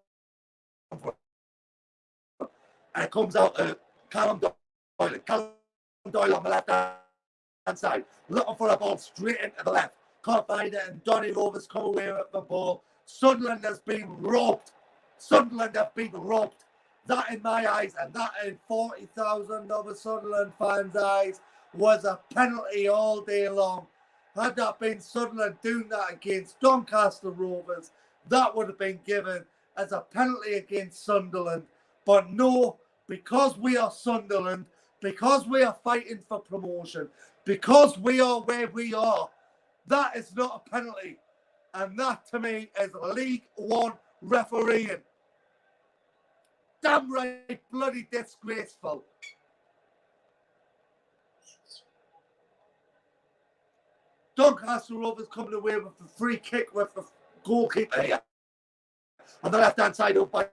And it comes out to Callum Doyle. Callum Doyle on the left-hand side. Looking for a ball straight into the left. Can't find it, and Donny Rovers come away with the ball. Sunderland has been robbed. Sunderland have been robbed. That in my eyes, and that in 40,000 other Sunderland fans' eyes, was a penalty all day long. Had that been Sunderland doing that against Doncaster Rovers, that would have been given as a penalty against Sunderland. But no, because we are Sunderland, because we are fighting for promotion, because we are where we are, that is not a penalty. And that, to me, is League One refereeing. Damn right, bloody disgraceful. Doncaster Rovers coming away with the free kick with the goalkeeper here. On the left-hand side up by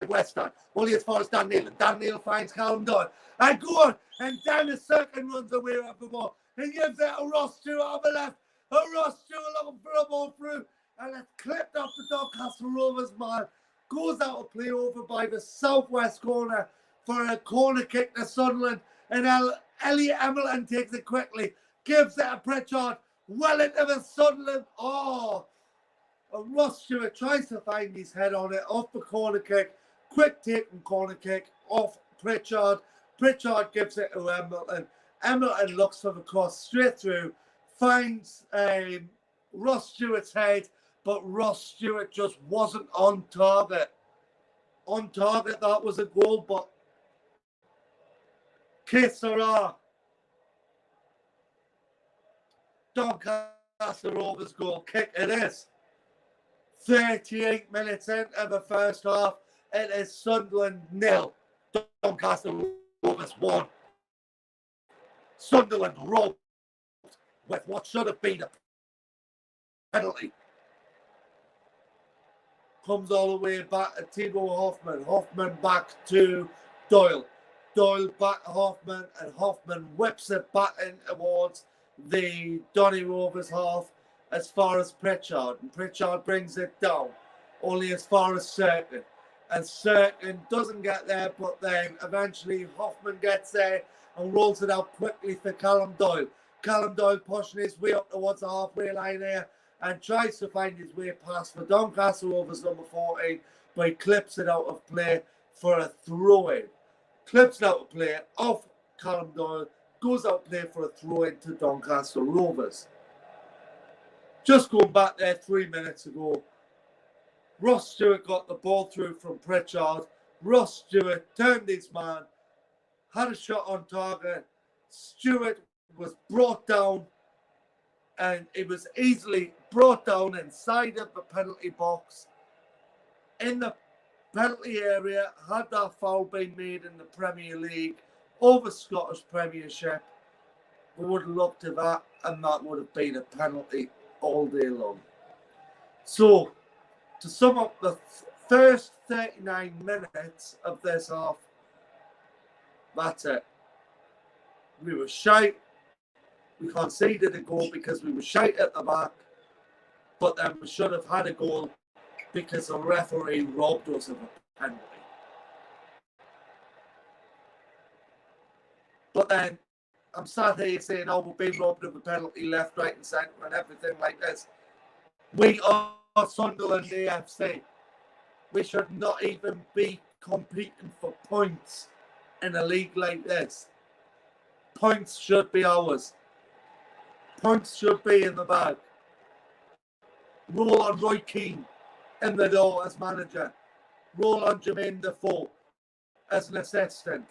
Western. Only as far as Dan Neil. And Dan Neil finds Callum Doyle. And go on. And Dennis Certain runs away with the ball. He gives it a Ross Stewart on the left. And Ross Stewart looking for a ball through. And it's clipped off the Doncaster Rovers man. Goes out of play over by the southwest corner for a corner kick to Sunderland. And Elliot Hamilton takes it quickly. Gives it to Pritchard. Well into the Sunderland. Oh. And Ross Stewart tries to find his head on it. Off the corner kick. Quick taking corner kick off Pritchard. Pritchard gives it to Hamilton. Hamilton looks for the cross straight through. Finds Ross Stewart's head. But Ross Stewart just wasn't on target. On target, that was a goal, but que sera. Doncaster Rovers goal kick it is. 38 minutes into the first half. It is Sunderland 0. Doncaster Rovers 1. Sunderland robbed with what should have been a penalty. Comes all the way back to Thibaut Hoffmann. Hoffmann back to Doyle. Doyle back to Hoffmann, and Hoffmann whips it back in towards the Donny Rovers half as far as Pritchard. And Pritchard brings it down only as far as Sirkin. And Sirkin doesn't get there, but then eventually Hoffmann gets there and rolls it out quickly for Callum Doyle. Callum Doyle pushing his way up towards the halfway line here and tries to find his way past the Doncaster Rovers number 14, but he clips it out of play for a throw-in. Clips it out of play off Callum Doyle, goes out of play for a throw-in to Doncaster Rovers. Just going back there 3 minutes ago, Ross Stewart got the ball through from Pritchard. Ross Stewart turned his man, had a shot on target. Stewart was brought down, and it was easily brought down inside of the penalty box in the penalty area. Had that foul been made in the Premier League over Scottish Premiership, we would have looked at that, and that would have been a penalty all day long. So, to sum up the first 39 minutes of this half, that's it. We were shite. We conceded a goal because we were shite at the back, but then we should have had a goal because the referee robbed us of a penalty. But then I'm sat here saying, oh, we're being robbed of a penalty left, right and centre and everything like this. We are Sunderland AFC. We should not even be competing for points in a league like this. Points should be ours. Points should be in the bag. Roll on Roy Keane in the door as manager. Roll on Jermaine Defoe as an assistant.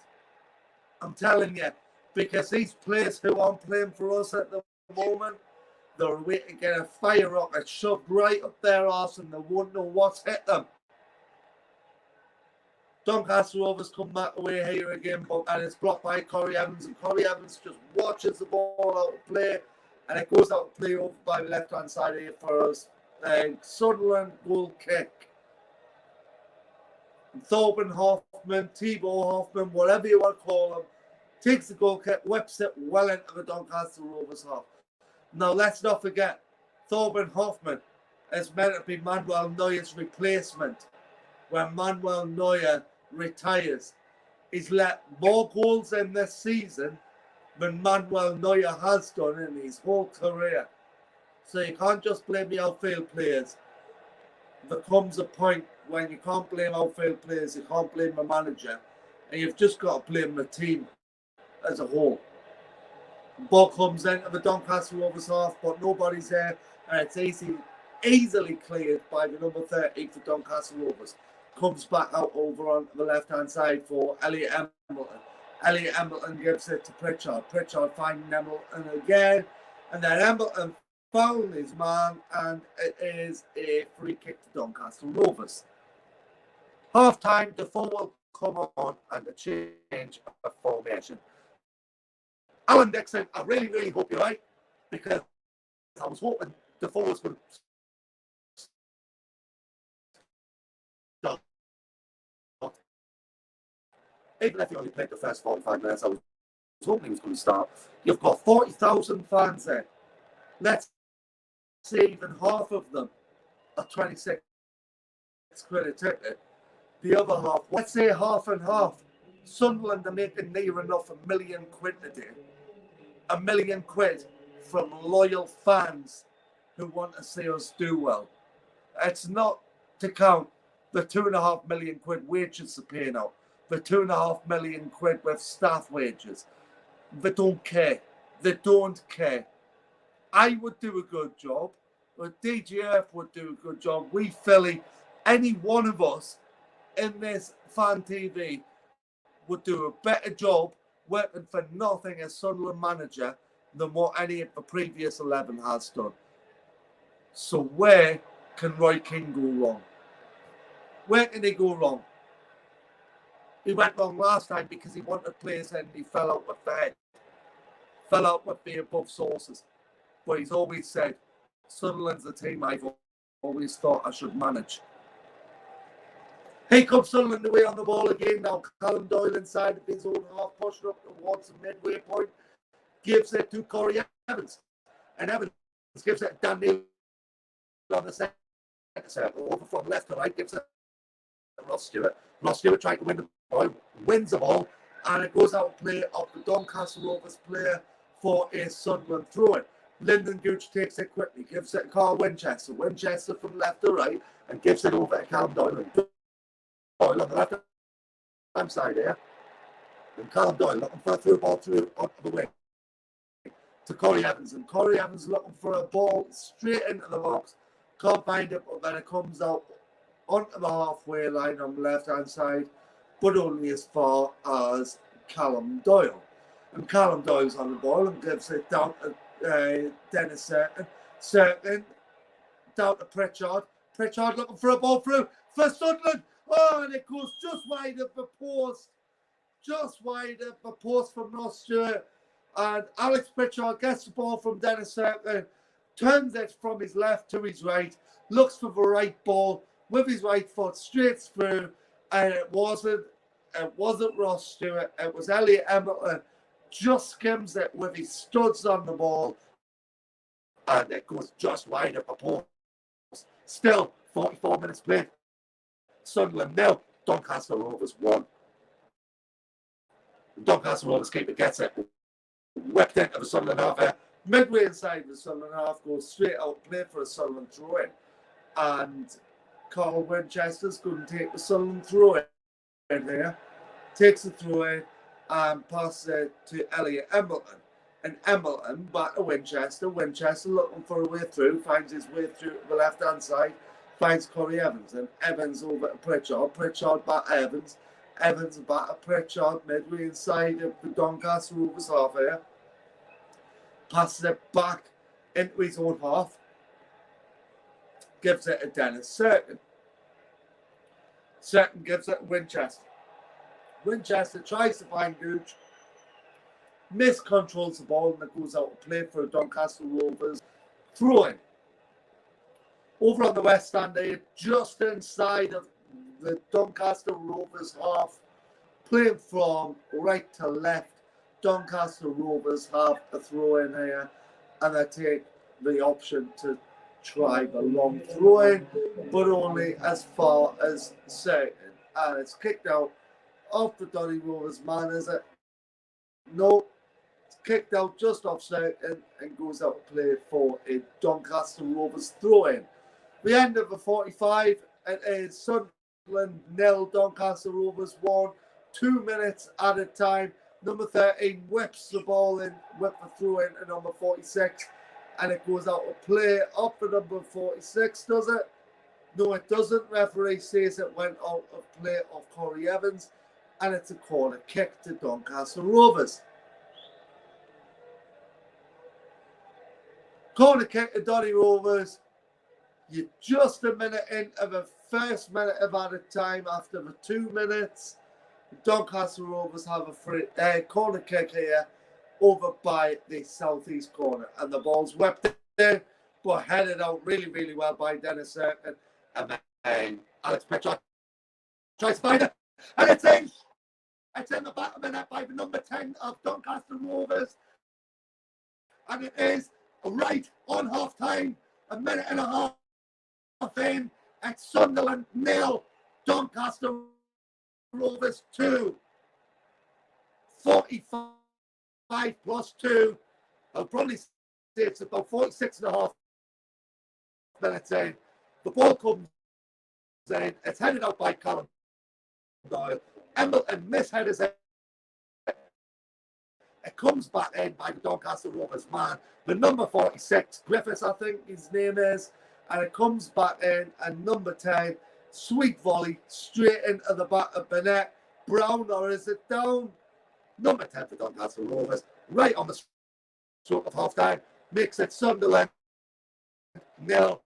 I'm telling you, because these players who aren't playing for us at the moment, they're waiting to get a fire rocket shoved right up their arse and they won't know what's hit them. Doncaster Rovers come back away here again, and it's blocked by Corey Evans, and Corey Evans just watches the ball out of play, and it goes out of play over by the left-hand side here for us. Sunderland goal kick. Thorben Hoffman, Thibaut Hoffman, whatever you want to call him, takes the goal kick, whips it well into the Doncaster Rovers half. Now, let's not forget, Thorben Hoffman is meant to be Manuel Neuer's replacement. When Manuel Neuer retires, he's let more goals in this season than Manuel Neuer has done in his whole career. So you can't just blame the outfield players. There comes a point when you can't blame outfield players, you can't blame the manager, and you've just got to blame the team as a whole. The ball comes into the Doncaster Rovers half, but nobody's there, and it's easily cleared by the number 30 for Doncaster Rovers. Comes back out over on the left-hand side for Elliot Hamilton. Elliot Hamilton gives it to Pritchard. Pritchard finding Hamilton again, and then Hamilton found his man, and it is a free kick to Doncaster Rovers. Half-time, Defoe will come on and a change of formation. Alan Dixon, I really, really hope you're right, because I was hoping Defoe was going to start. Even if he only played the first 45 minutes, I was hoping he was going to start. You've got 40,000 fans there. Let's say even half of them are 26 quid a ticket, the other half, let's say half and half, Sunderland are making near enough £1 million a day. £1 million from loyal fans who want to see us do well. It's not to count the £2.5 million wages they're paying out, the £2.5 million with staff wages. They don't care. They don't care. I would do a good job. But DGF would do a good job. We Philly, any one of us in this fan TV would do a better job working for nothing as Sunderland manager than what any of the previous 11 has done. So where can Roy King go wrong? Where can he go wrong? He went wrong last time because he wanted players and he fell out with the head. Fell out with the above sources. But he's always said, Sunderland's the team I've always thought I should manage. Here comes Sunderland away on the ball again. Now Callum Doyle inside of his own half, pushing up towards the midway point, gives it to Corey Evans. And Evans gives it to Dan Neal on the second circle, over from left to right, gives it to Ross Stewart. Ross Stewart trying to win the ball, wins the ball, and it goes out to play of the Doncaster Rovers player for a Sunderland throw-in. Lyndon Gooch takes it quickly, gives it to Carl Winchester. Winchester from left to right, and gives it over to Callum Doyle. Doyle on the left-hand side here. And Callum Doyle looking for a through ball through onto the wing to Corey Evans. And Corey Evans looking for a ball straight into the box. Can't find it, but then it comes out onto the halfway line on the left-hand side, but only as far as Callum Doyle. And Callum Doyle's on the ball and gives it down to Dennis Certain, down to Pritchard. Pritchard looking for a ball through for Sunderland. Oh, and it goes just wide of the post. Just wide of the post from Ross Stewart. And Alex Pritchard gets the ball from Dennis Certain, turns it from his left to his right, looks for the right ball with his right foot straight through, and it wasn't Ross Stewart, it was Elliot Embleton. Just skims it with his studs on the ball, and it goes just wide of the post. Still, 44 minutes played. Sunderland 0, Doncaster Rovers 1. Doncaster Rovers keeper gets it, whipped into the Sunderland half here. Midway inside the Sunderland half, goes straight out, play for a Sunderland throw-in. And Carl Winchester's going to take the Sunderland throw-in here. Takes the throw-in and passes it to Elliot Embleton. And Embleton back to Winchester. Winchester looking for a way through, finds his way through to the left-hand side, finds Corey Evans. And Evans over to Pritchard. Pritchard back to Evans. Evans back to Pritchard, midway inside of the Doncaster Rovers half here. Passes it back into his own half. Gives it to Dennis Certain. Certain gives it to Winchester. Winchester tries to find Gooch. Miscontrols the ball and it goes out to play for Doncaster Rovers. Throw-in. Over on the west stand here, just inside of the Doncaster Rovers half. Playing from right to left. Doncaster Rovers have a throw-in here, and they take the option to try the long throw-in, but only as far as Certain. And it's kicked out off the Donny Rovers man, is it? No, it's kicked out just off Certain and goes out to play for a Doncaster Rovers throw-in. The end of the 45, it is Sunderland 0, Doncaster Rovers 1, 2 minutes at a time. Number 13 whips the ball in with the throw-in to number 46, and it goes out to play up for number 46, does it? No, it doesn't. Referee says it went out of play of Corey Evans, and it's a corner kick to Doncaster Rovers. Corner kick to Donny Rovers. You're just a minute into the first minute of added time after the 2 minutes. Doncaster Rovers have a free corner kick here over by the southeast corner, and the ball's whipped in, but headed out really, really well by Dennis Certain. And then Alex Pritchard tries to find it, and it's in. It's in the back of the net by the number 10 of Doncaster Rovers, and it is right on half time. a minute and a half in, it's Sunderland 0, Doncaster Rovers 2. 45 plus 2. I'll probably say it's about 46 and a half minutes in. The ball comes in. It's headed out by Callum Doyle. Embleton misheaders it. It comes back in by the Doncaster Rovers man. The number 46, Griffiths, I think his name is. And it comes back in. And number 10, sweet volley, straight into the back of the net. Brown, or is it down? Number 10 for Doncaster Rovers, right on the stroke of half time, makes it Sunderland 0,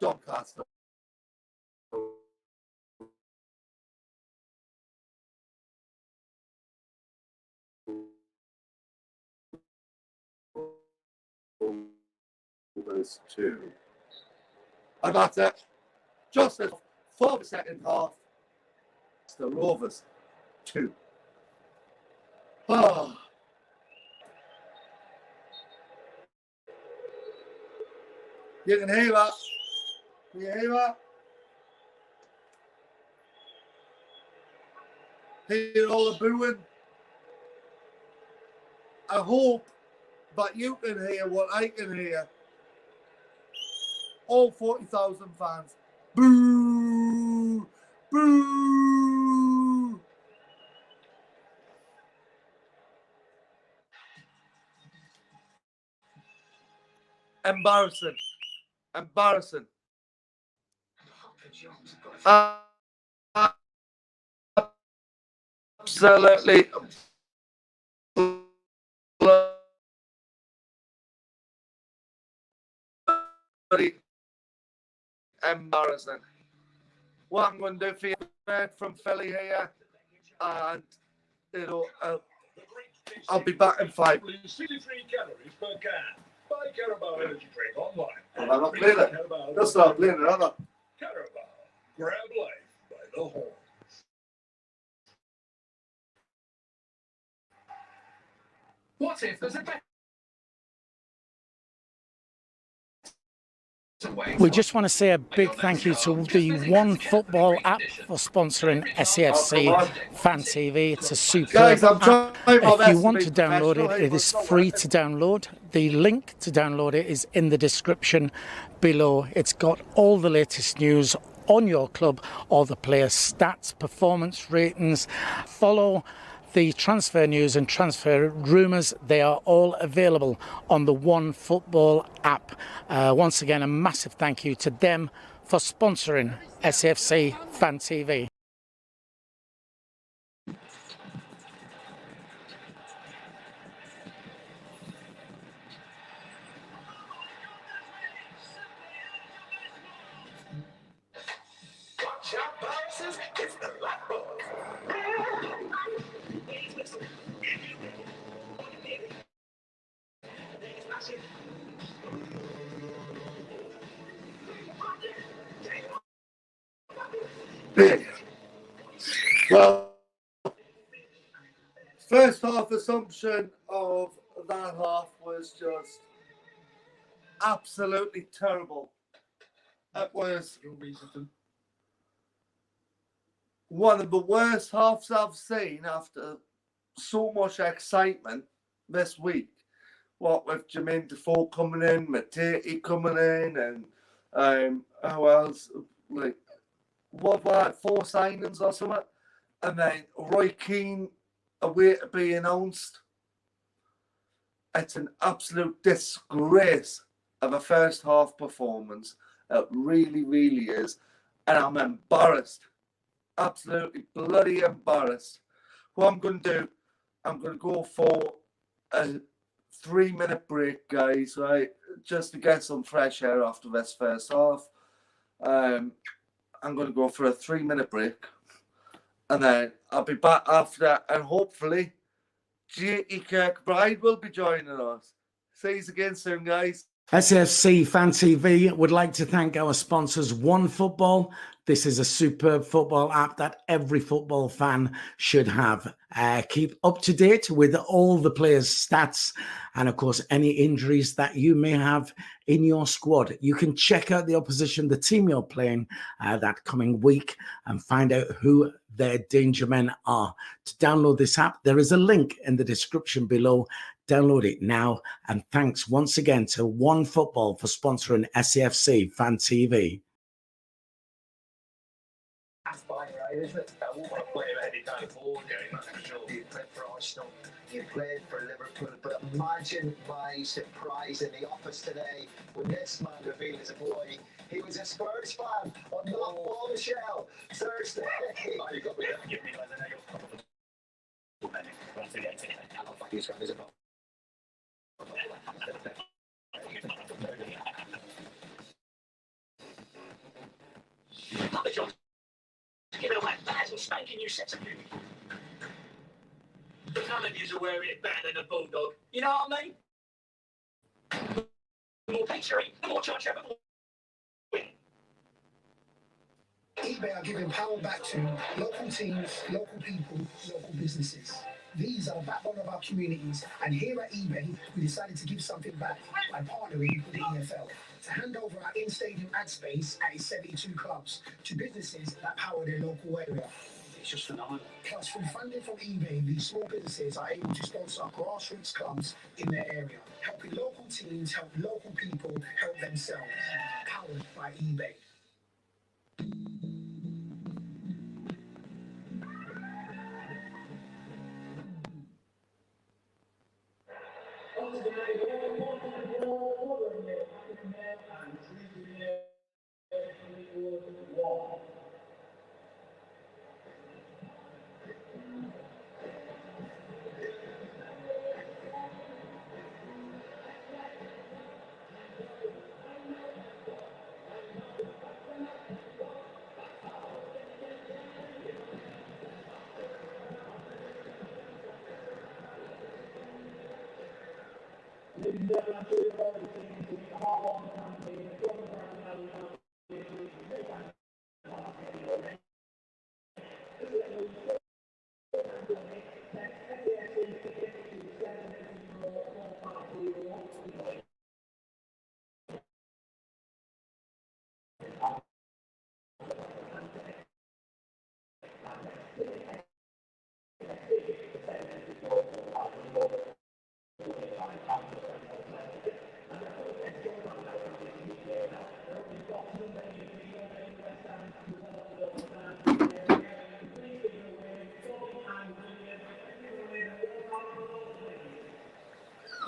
Doncaster Rovers 2. And that's it. Just for the second half, it's the Rovers 2. Oh. You can hear that. Can you hear that? Hear all the booing. I hope that you can hear what I can hear. All 40,000 fans. Boo! Boo! Embarrassing. Embarrassing. Absolutely embarrassing. What I'm going to do for you from Philly here, and I'll be back in 5. 63 calories per can. Buy Carabao energy drink online. I'm not playing it. Just start playing it, aren't Carabao. Grab life by the horn. What if there's a better way? We just want to say a big thank you to the One Football app for sponsoring SAFC Fan TV. It's a superb app. If you want to download it, it is free to download. The link to download it is in the description below. It's got all the latest news on your club, all the players' stats, performance ratings. Follow the transfer news and transfer rumours. They are all available on the One Football app. Once again, a massive thank you to them for sponsoring SAFC Fan TV. Watch out, bosses. It's the Black Boys. Well, first half assumption of that half was just absolutely terrible. It was one of the worst halves I've seen after so much excitement this week. What with Jermaine Defoe coming in, Matete coming in, and who else? Like, what were that, 4 signings or something? And then Roy Keane away to be announced. It's an absolute disgrace of a first half performance. It really, really is. And I'm embarrassed. Absolutely bloody embarrassed. What I'm going to do, I'm going to go for a 3-minute break, guys, right? Just to get some fresh air after this first half. I'm going to go for a 3-minute break. And then I'll be back after, and hopefully J.E. Kirkbride will be joining us. See you again soon, guys. SAFC Fan TV would like to thank our sponsors, OneFootball. This is a superb football app that every football fan should have. Keep up to date with all the players' stats and, of course, any injuries that you may have in your squad. You can check out the opposition, the team you're playing that coming week, and find out who their danger men are. To download this app, there is a link in the description below. Download it now, and thanks once again to OneFootball for sponsoring SAFC Fan TV. You played for Arsenal, you played for Liverpool, but imagine my surprise in the office today when this man revealed as a boy he was a Spurs fan on that ball Michelle Thursday. Oh, you got me there. Give me give it away, that's a spanking new set of you. None of yous are wearing it better than a bulldog. You know what I mean? The more picturing, the more chance you have, the more win. eBay are giving power back to local teams, local people, local businesses. These are the backbone of our communities, and here at eBay, we decided to give something back by partnering with the EFL to hand over our in-stadium ad space at its 72 clubs to businesses that power their local area. It's just phenomenal. Plus, through funding from eBay, these small businesses are able to sponsor grassroots clubs in their area, helping local teams help local people help themselves. Powered by eBay.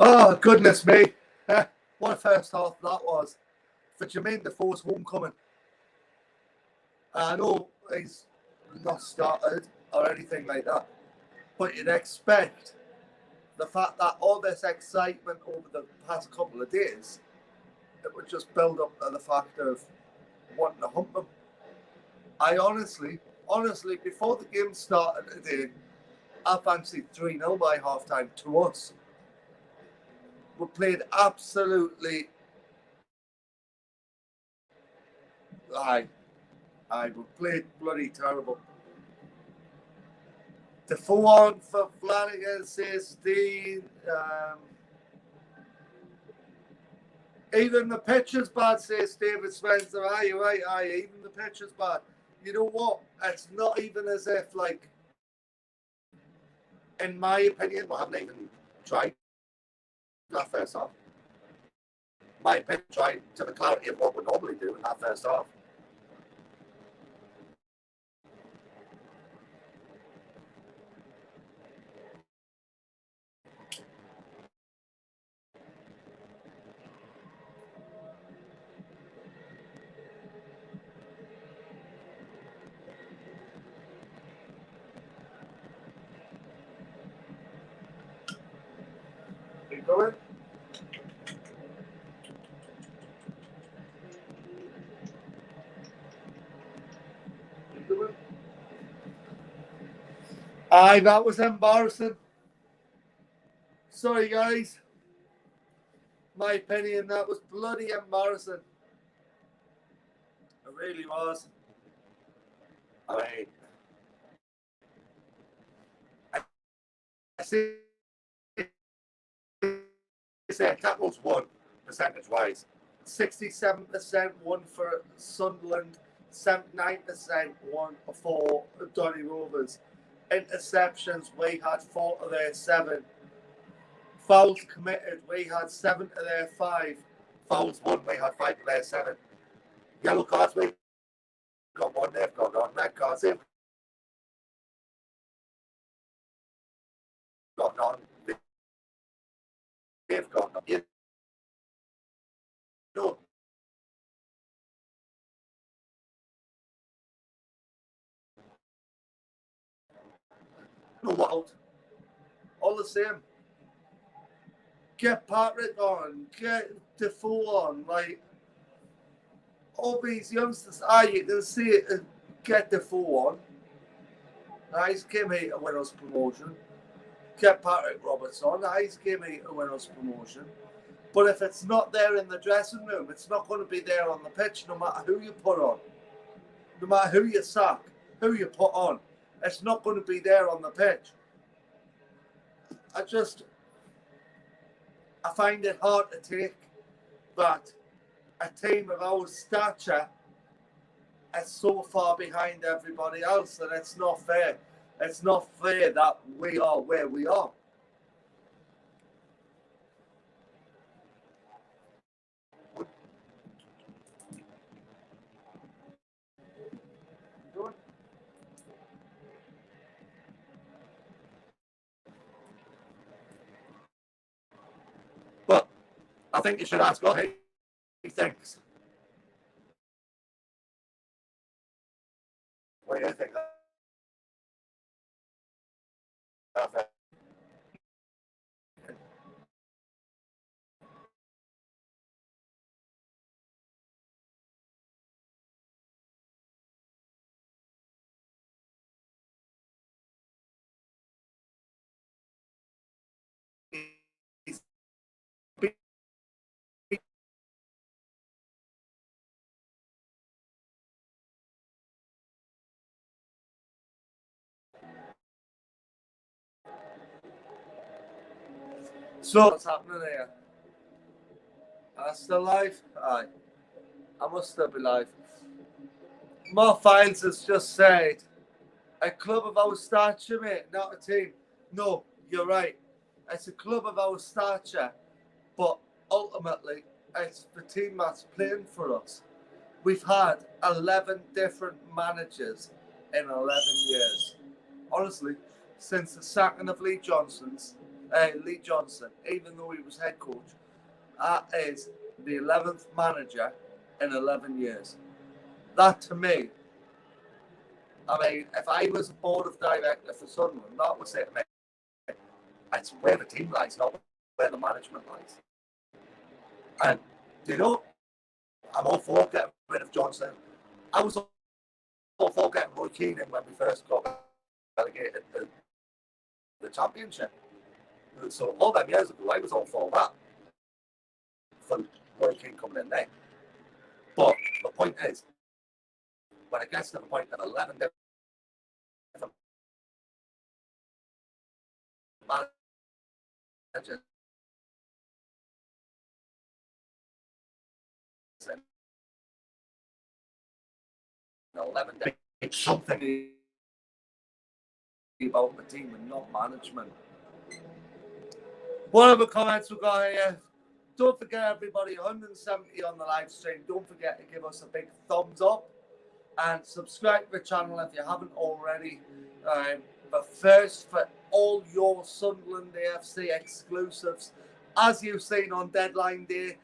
Oh, goodness me. What a first half that was. For Jermaine Defoe's homecoming. I know he's not started or anything like that, but you'd expect the fact that all this excitement over the past couple of days, it would just build up to the fact of wanting to hump them. I honestly, before the game started today, I fancied 3-0 by half-time to us. We played absolutely... we played bloody terrible. Defoe on for Flanagan, says Dean. Even the pitch is bad, says David Spencer. Aye, you're right, even the pitch is bad. You know what? It's not even as if, like, in my opinion, we haven't even tried that first half. My opinion, tried to the clarity of what we normally do in that first half. You going? Aye, that was embarrassing. Sorry, guys. My opinion, that was bloody embarrassing. It really was. I mean, I see tackles won percentage-wise. 67% won for Sunderland, 79% won for Donny Rovers. Interceptions, we had 4 of their 7. Fouls committed, we had 7 of their 5. Fouls won, we had 5 of their 7. Yellow cards, we got 1, they've got 1. Red cards, they've got none. They've got none. You know, no what? All the same. Get Patrick on, get Defoe on, like all these youngsters. You can see it. Get Defoe on. He's came here to win us promotion. Get Patrick Roberts on. He's came here to win us promotion. But if it's not there in the dressing room, it's not going to be there on the pitch, no matter who you put on. No matter who you sack, who you put on, it's not going to be there on the pitch. I find it hard to take that a team of our stature is so far behind everybody else, and it's not fair. It's not fair that we are where we are. But I think you should ask what he thinks. What do you think? So what's happening here? Am I still live? Aye. I must still be live. More Files has just said, a club of our stature, mate, not a team. No, you're right. It's a club of our stature, but ultimately, it's the team that's playing for us. We've had 11 different managers in 11 years. Honestly, since the sacking of Lee Johnson, even though he was head coach, that is the 11th manager in 11 years. That to me, I mean, if I was a board of director for Sunderland, that would say to me, it's where the team lies, not where the management lies. And, you know, I'm all for getting rid of Johnson. I was all for getting Roy Keane in when we first got relegated to the Championship. So all them years ago, I was all for that. For Roy Keane coming in there. But the point is, when it gets to the point of 11 different managers, 11 days, it's something about the team and not management. What other comments we got here? Don't forget, everybody, 170 on the live stream. Don't forget to give us a big thumbs up and subscribe to the channel if you haven't already. But first, for all your Sunderland AFC exclusives, as you've seen on deadline day,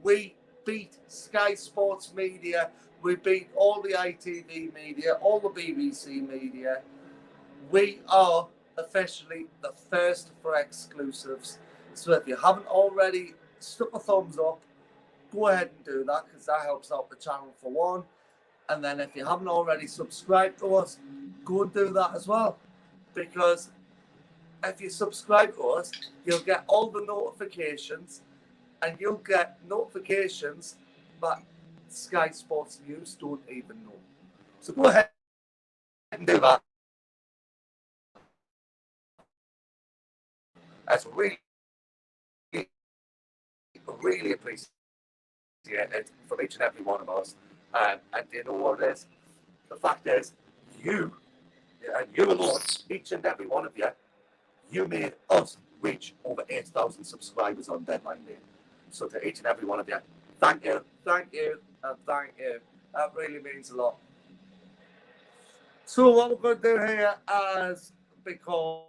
we beat Sky Sports Media. We beat all the ITV media, all the BBC media. We are officially the first for exclusives. So if you haven't already stuck a thumbs up, go ahead and do that, because that helps out the channel for one. And then if you haven't already subscribed to us, go and do that as well. Because if you subscribe to us, you'll get all the notifications and you'll get notifications that Sky Sports News don't even know. So go ahead and do that. That's really, really appreciated from each and every one of us. And you know what it is? The fact is, you, and you alone, each and every one of you, you made us reach over 8,000 subscribers on Deadline Day. So to each and every one of you, thank you, and thank you. That really means a lot. So what we're going to do here is, because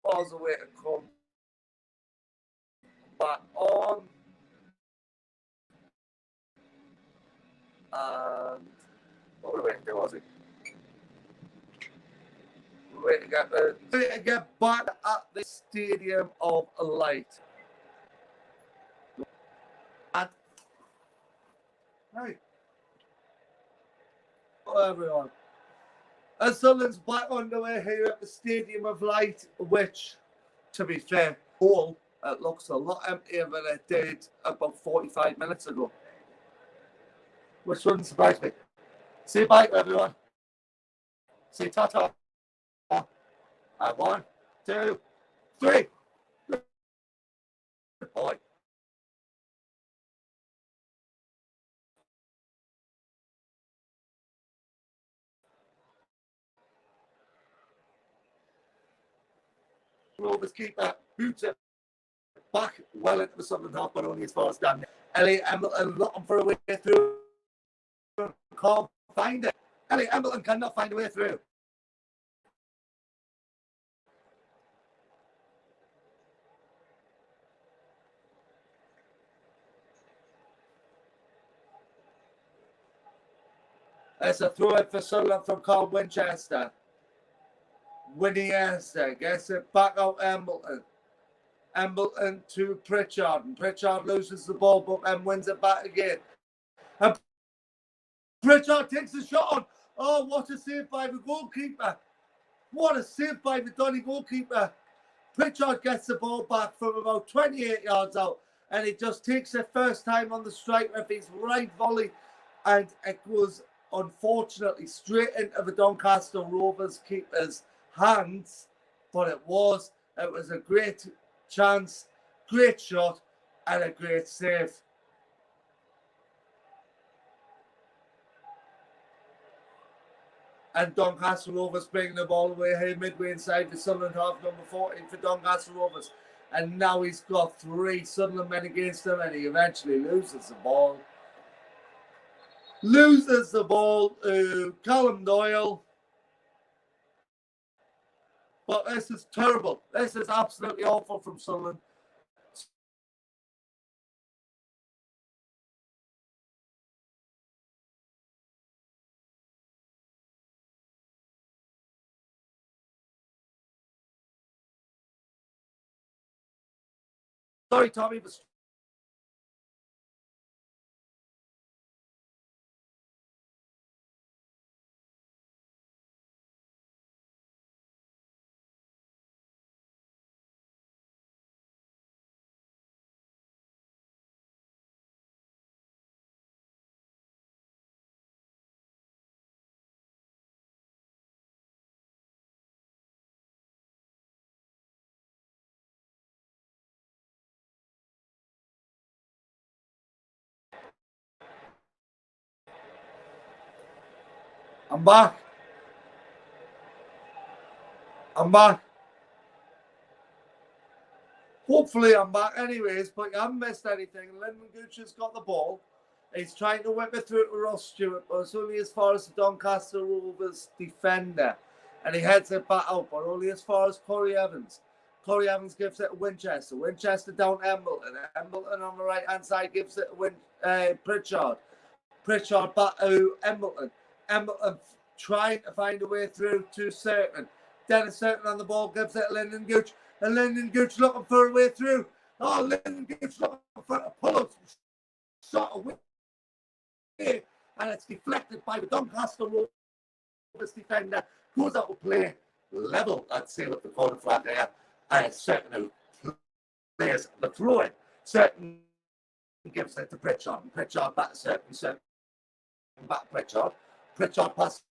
was a way to come back on, and what were we waiting to do, was it? We're waiting to get back at the Stadium of Light. And hey, hello everyone. And Sunderland's back underway here at the Stadium of Light, which, to be fair, it looks a lot emptier than it did about 45 minutes ago. Which wouldn't surprise me. Say bye to everyone. Say ta-ta. And 1, 2, 3. Good boy. Rovers keeper boots it back well into the Sunderland half, but only as far as down. Elliot Embleton looking for a way through. Can't find it. Elliot Embleton cannot find a way through. It's a throw in for Sunderland from Carl Winchester. Winchester gets it back out Embleton. Embleton to Pritchard, and Pritchard loses the ball but then wins it back again. And Pritchard takes the shot on. Oh, what a save by the goalkeeper. What a save by the Donny goalkeeper. Pritchard gets the ball back from about 28 yards out, and he just takes it first time on the strike with his right volley, and it goes, unfortunately, straight into the Doncaster Rovers keeper's hands. But it was a great chance, great shot, and a great save. And Doncaster Rovers bringing the ball away here midway inside the Sunderland half, number 14 for Doncaster Rovers. And now he's got 3 Sunderland men against him, and he eventually loses the ball. Loses the ball to Callum Doyle. But this is terrible. This is absolutely awful from Sunderland. Sorry, Tommy, but I'm back. Hopefully I'm back anyways, but you haven't missed anything. Lyndon Gooch has got the ball. He's trying to whip it through to Ross Stewart, but it's only as far as the Doncaster Rovers defender. And he heads it back out, but only as far as Corey Evans. Corey Evans gives it to Winchester. Winchester down Embleton. Embleton on the right-hand side gives it to Pritchard. Pritchard back to Embleton. Embleton trying to find a way through to Certain. Dennis Certain on the ball gives it to Lyndon Gooch. And Lyndon Gooch looking for a way through. Oh, Lyndon Gooch looking for a pull-up shot away. And it's deflected by the Doncaster Rovers defender. Goes out to play level, I'd say, with the corner flag there. And it's Certain who plays the throw-in. Certain gives it to Pritchard. And Pritchard back to Certain. Certain back to Pritchard. Pritchard passes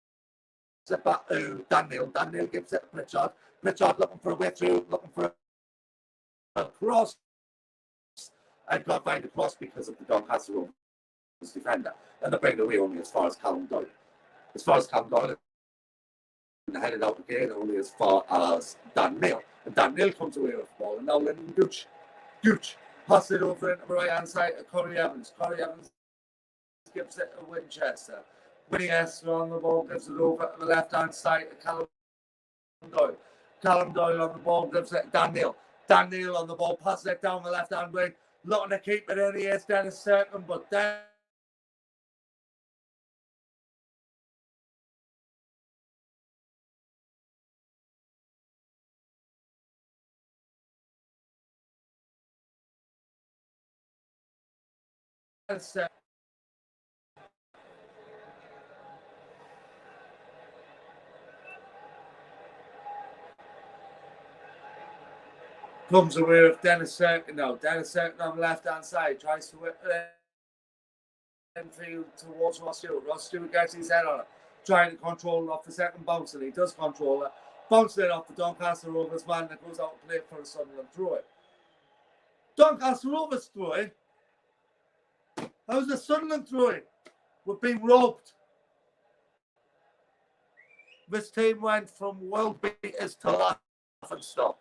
it back to Daniel. Daniel gives it to Pritchard. Pritchard looking for a way through, looking for a cross. And can't find the cross because of the Doncaster Rovers defender. And they bring it away only as far as Callum Doyle. As far as Callum Doyle, and headed out again only as far as Dan Neil. And Dan Neil comes away with the ball. And now Lyndon Gooch passes it over into the right-hand side to Corey Evans. Corey Evans gives it to Winchester. Winchester on the ball, gives it over to the left-hand side to Callum Doyle. Callum Doyle on the ball, gives it to Dan Neil. Dan Neil on the ball, passes it down the left-hand wing. Looking to keep it in the air, Dennis Certain, but then comes away with Dennis Certain now. Dennis Certain on the left-hand side, tries to whip it infield towards Ross Stewart. Ross Stewart gets his head on it, trying to control it off the second bounce, and he does control it. Bounces it off the Doncaster Rovers man that goes out to play for a Sunderland throw-in. Doncaster Rovers throw-in? How's the Sunderland throw-in? We're being robbed. This team went from world beaters to laughing stock.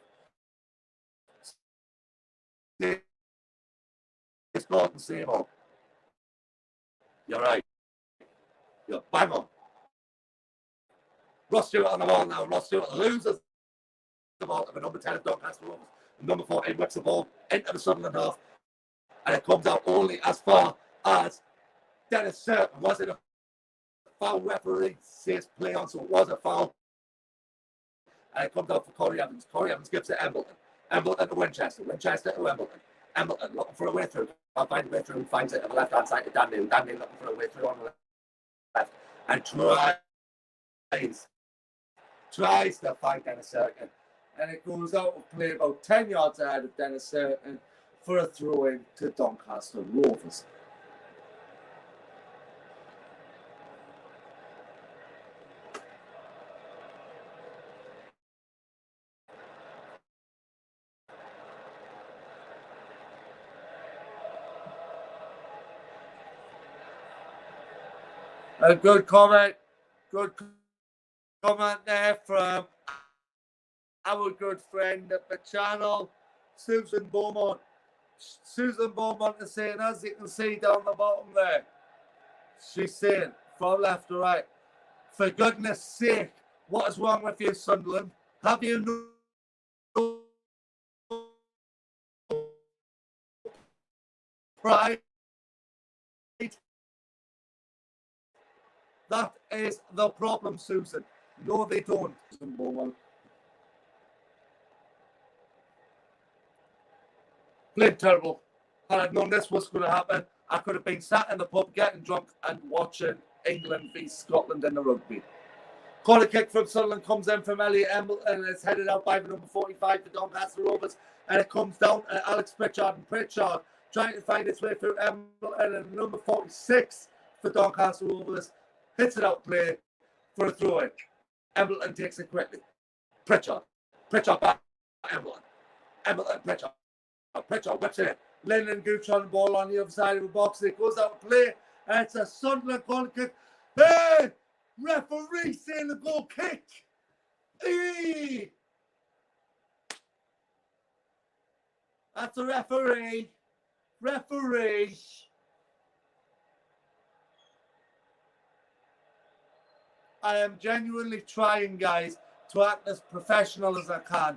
It's Gordon Seymour. You're right. You're bang on. Ross Stewart on the ball now. Ross Stewart loses the ball to the number 10 of Doncaster Rovers. Number 14 whips the ball into the Sunderland half. And it comes out only as far as Dennis Certain. Was it a foul? Referee says play on, so it was a foul. And it comes out for Corey Evans. Corey Evans gives it to Embleton. Embleton to Winchester. Winchester to Embleton. Embleton looking for a way through. Can't find a way through. Finds it on the left-hand side to Dan Neil. Dan Neil looking for a way through on the left. And tries to find Dennis Certain. And it goes out of play about 10 yards ahead of Dennis Certain for a throw-in to Doncaster Rovers. A good comment there from our good friend at the channel, Susan Beaumont. Susan Beaumont is saying, as you can see down the bottom there, she's saying from left to right, for goodness sake, what is wrong with you, Sunderland? Have you no pride? That is the problem, Susan. No, they don't. Played terrible. Had I known this was going to happen, I could have been sat in the pub getting drunk and watching England v Scotland in the rugby. Corner kick from Sunderland comes in from Elliot Embleton and it's headed out by the number 45 for Doncaster Rovers. And it comes down to Alex Pritchard, and Pritchard trying to find its way through Embleton, and number 46 for Doncaster Rovers hits it out play for a throw-in. Embleton takes it quickly. Pritchard back. Embleton, Pritchard. Pritchard whips it in. Lyndon Gooch on the ball on the other side of the box. It goes out to play, and it's a Sunderland corner kick. Hey! Referee saying the goal kick. Hey! That's a referee. Referee. I am genuinely trying, guys, to act as professional as I can.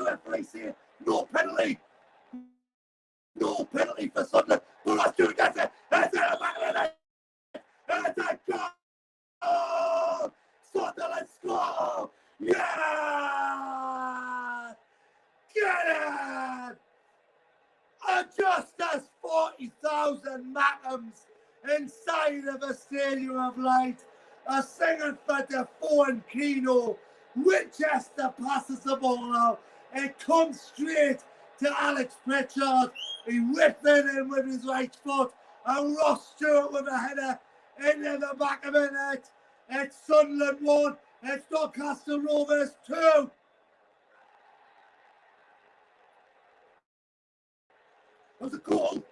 the referee saying no penalty. No penalty for Sunderland. But let's do it. That's it. That's it. That's a goal. Sunderland score. Yeah. Get it. And just as 40,000 Mackhams inside of a stadium of light are singing for Defoe and Keno, Winchester passes the ball out. It comes straight to Alex Pritchard. He whips it in with his right foot. And Ross Stewart with a header into the back of the net. It's Sunderland 1. It's Doncaster Rovers 2. That was a goal.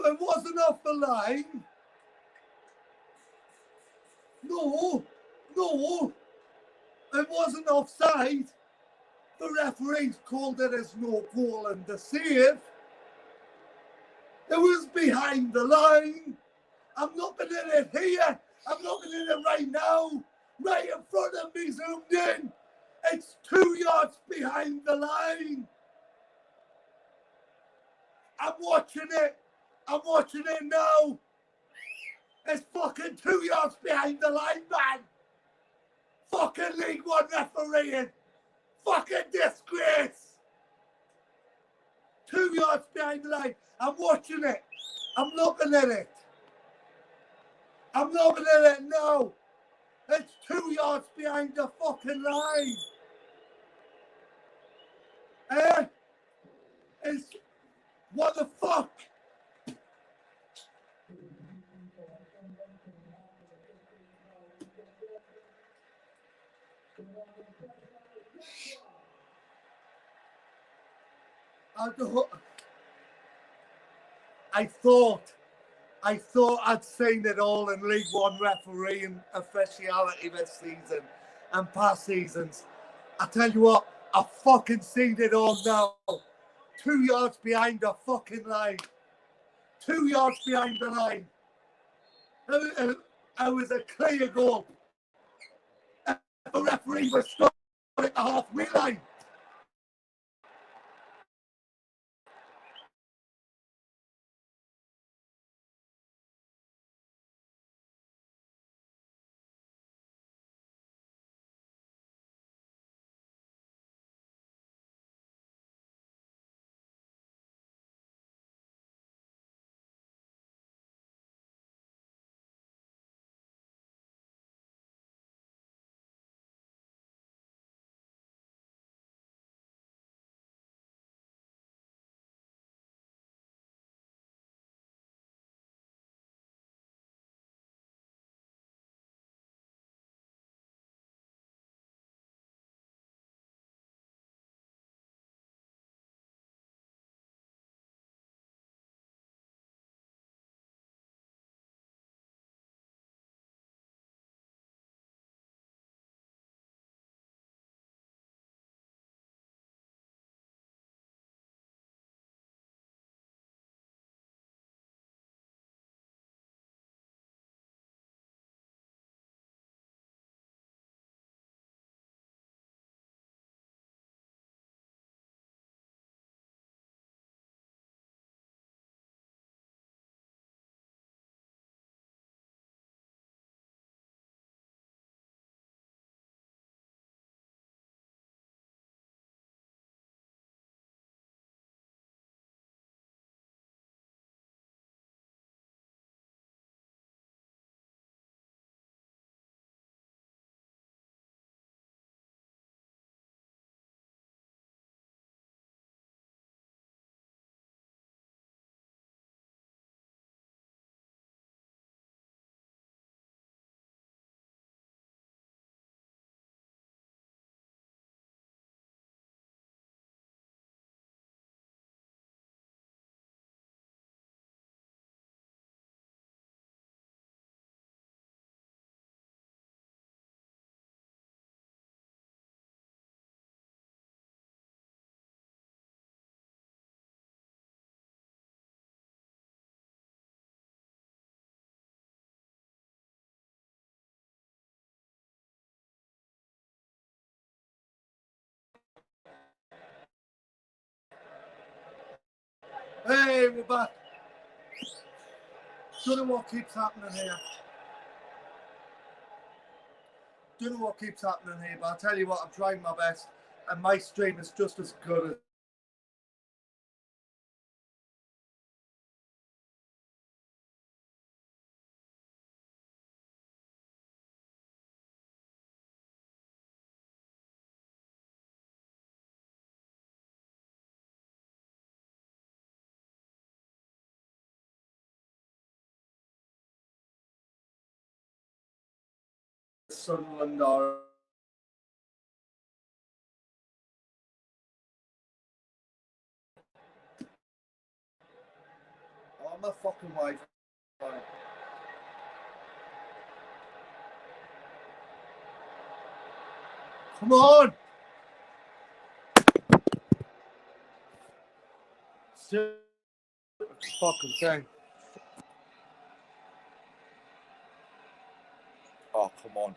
It wasn't off the line. No, it wasn't offside. The referees called it as no goal and the save. It was behind the line. I'm looking at it here. I'm looking at it right now. Right in front of me, zoomed in. It's 2 yards behind the line. I'm watching it. I'm watching it now. It's fucking 2 yards behind the line, man. Fucking League One refereeing. Fucking disgrace. 2 yards behind the line. I'm watching it. I'm looking at it. I'm looking at it now. It's 2 yards behind the fucking line. It's what the fuck? I thought I'd seen it all in League One refereeing officiality this season and past seasons. I tell you what, I've fucking seen it all now. 2 yards behind the fucking line. 2 yards behind the line. It was a clear goal. The referee was stopped at the halfway line. Hey, we're back. Don't know what keeps happening here. Don't know what keeps happening here, but I'll tell you what, I'm trying my best, and my stream is just as good as Sunderland or oh, my fucking wife. Come on! Fucking thing. Oh, come on.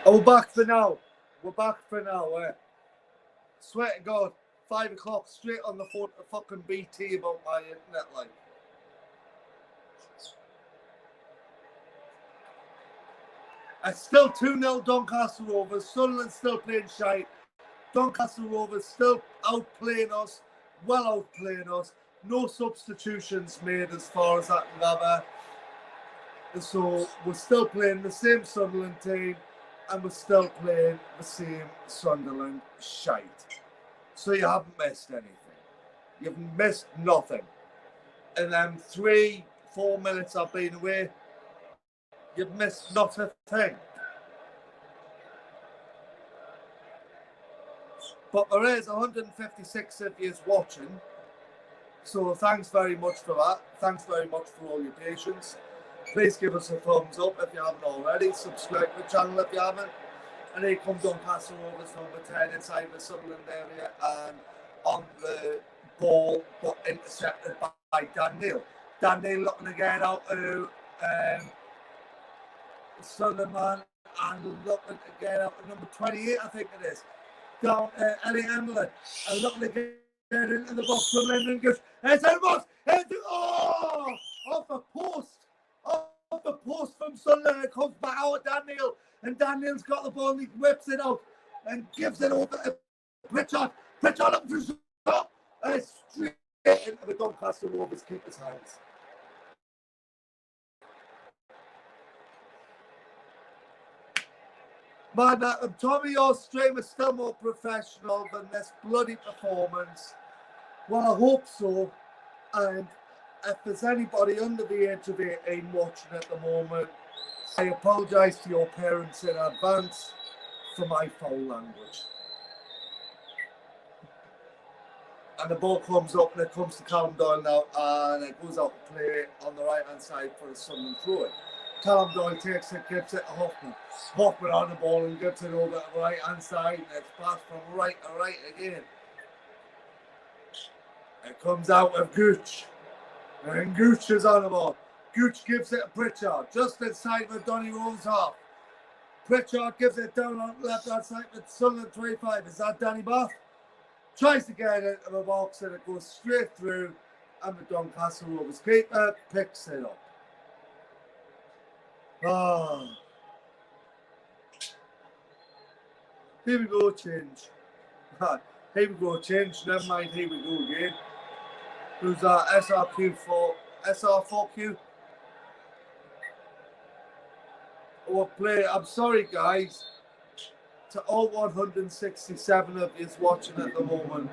Oh, we're back for now. We're back for now, Swear to God, 5 o'clock straight on the phone to fucking BT about my internet line. It's still 2-0 Doncaster Rovers. Sunderland still playing shite. Doncaster Rovers still outplaying us, well outplaying us. No substitutions made as far as I can gather. So we're still playing the same Sunderland team and we're still playing the same Sunderland shite. So you haven't missed anything. You've missed nothing. And then 3-4 minutes I've been away, you've missed not a thing. But there is 156 of you watching. So thanks very much for that. Thanks very much for all your patience. Please give us a thumbs up if you haven't already. Subscribe to the channel if you haven't. And here comes Doncaster Rovers number 10 inside the Sunderland area and on the ball, but intercepted by Dan Neil. Dan Neil looking to get out to Sunderland and looking to get out to number 28, I think it is. Down Ellie Emlyn and looking to get into the box from Lyndon Goose. It's in the box! Off the post! Off the post from Sunderland. It comes back out at Dan Neil. And Dan Neil's got the ball and he whips it out and gives it over to Pritchard. Pritchard up to shot and it's straight into the Doncaster Rovers keeper's hands. Man, Tommy, your stream is still more professional than this bloody performance. Well, I hope so. And if there's anybody under the age of 18 watching at the moment, I apologise to your parents in advance for my foul language. And the ball comes up and it comes to Callum Doyle now and it goes out to play on the right hand side for the Sunderland throw-in. Callum Doyle takes it, gives it to Hoffman. Hoffman on the ball and gives it over to the right hand side and it's passed from right to right again. It comes out of Gooch. And Gooch is on the ball. Gooch gives it to Pritchard, just inside the Donny Rose half. Pritchard gives it down on the left-hand side with Sunderland 25. Is that Danny Bath? Tries to get it into the box and it goes straight through. And the Doncaster Rovers keeper picks it up. Ah. Here we go, change. Here we go, change. Never mind, here we go again. Who's that? SR4Q? We'll play. I'm sorry, guys, to all 167 of you watching at the moment.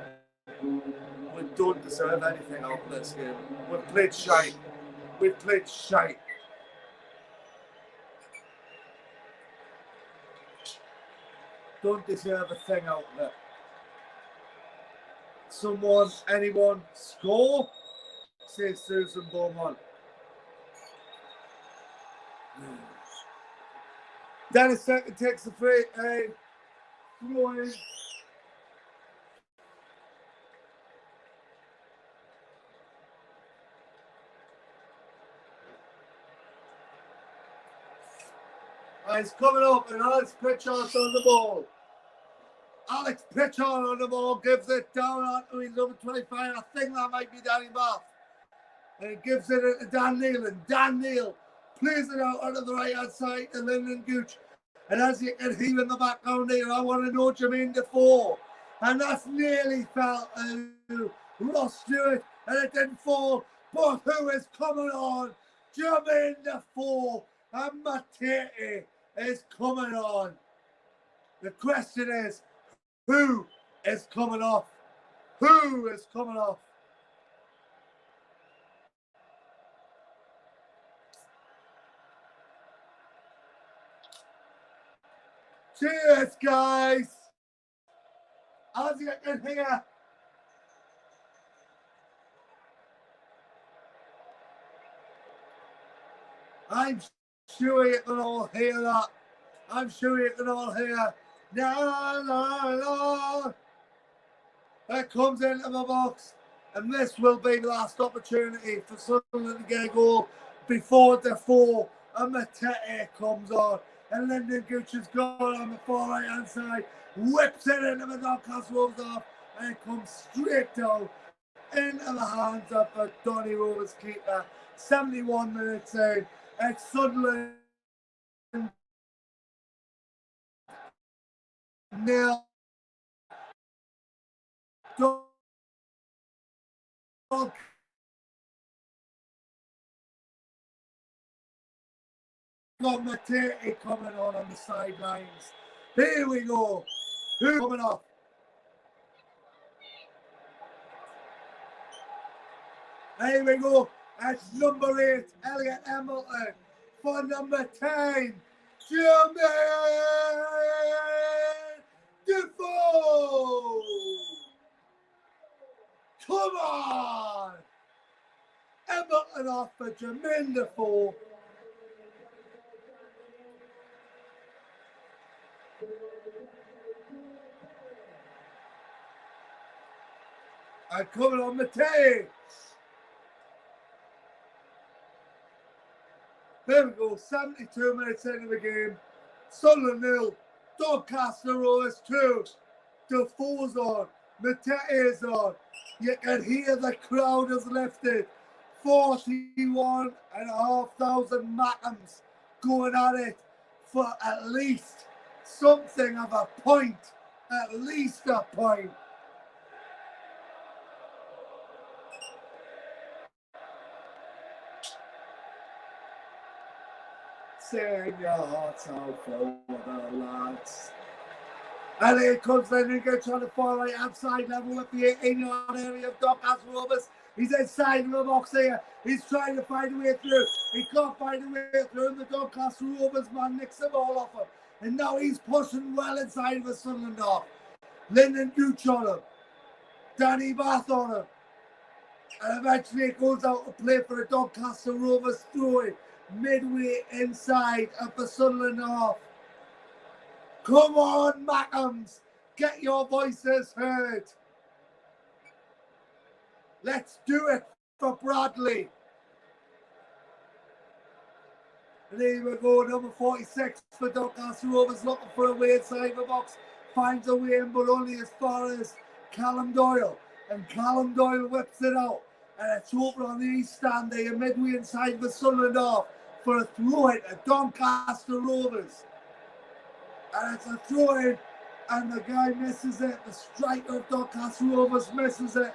We don't deserve anything out of this game. We've played shite. We've played shite. Don't deserve a thing out of it. Someone, anyone, score? Says Susan Beaumont. Dennis Second takes the free. Throw in. It's coming up, and Alex Pritchard's on the ball. Alex Pritchard on the ball, gives it down onto his number 25. I think that might be Danny Bath. And he gives it to Dan Neal, and Dan Neal plays it out onto the right hand side to Lyndon Gooch. And as you can hear in the background here, I want to know Jermaine Defoe. And that's nearly fell to Ross Stewart, and it didn't fall. But who is coming on? Jermaine Defoe and Matete is coming on. The question is, who is coming off? Who is coming off? Cheers, guys. As you can hear, I'm sure you can all hear that. I'm sure you can all hear. La, la, la. That comes into the box, and this will be the last opportunity for Sunderland to get a goal before Defoe and Matete comes on. And Lyndon Gooch has gone on the far right hand side, whips it into the Doncaster Rovers off, and it comes straight down into the hands of the Donny Rovers keeper. 71 minutes in, and Sunderland now got Matete coming on the sidelines. Here we go. Who's coming off? Here we go. That's number 8, Elliot Hamilton. For number 10, Jermaine Defoe. Come on. Hamilton off for Jermaine Defoe. And coming on Matete. There we go, 72 minutes into the game. Sunderland 0, Doncaster Rovers 2. Defoe's on, Matete's on. You can hear the crowd has lifted. 41,500 Mackhams going at it for at least something of a point. At least a point. Sing your hearts out for the lads. And here comes Lyndon Gooch on the far right hand side level with the 18-yard area of Doncaster Rovers. He's inside of the box here. He's trying to find a way through. He can't find a way through, and the Doncaster Rovers man nicks the ball off him. And now he's pushing well inside of the Sunderland half. Lyndon Gooch on him. Danny Bath on him. And eventually it goes out to play for the Doncaster Rovers throwing midway inside of the Sunderland half. Come on, Mackhams. Get your voices heard. Let's do it for Bradley. And here we go, number 46 for Doncaster Rovers, looking for a way inside the box. Finds a way in, but only as far as Callum Doyle. And Callum Doyle whips it out. And it's over on the east stand there, midway inside the Sunderland half for a throw-in at Doncaster Rovers. And it's a throw-in and the guy misses it. The striker of Doncaster Rovers misses it,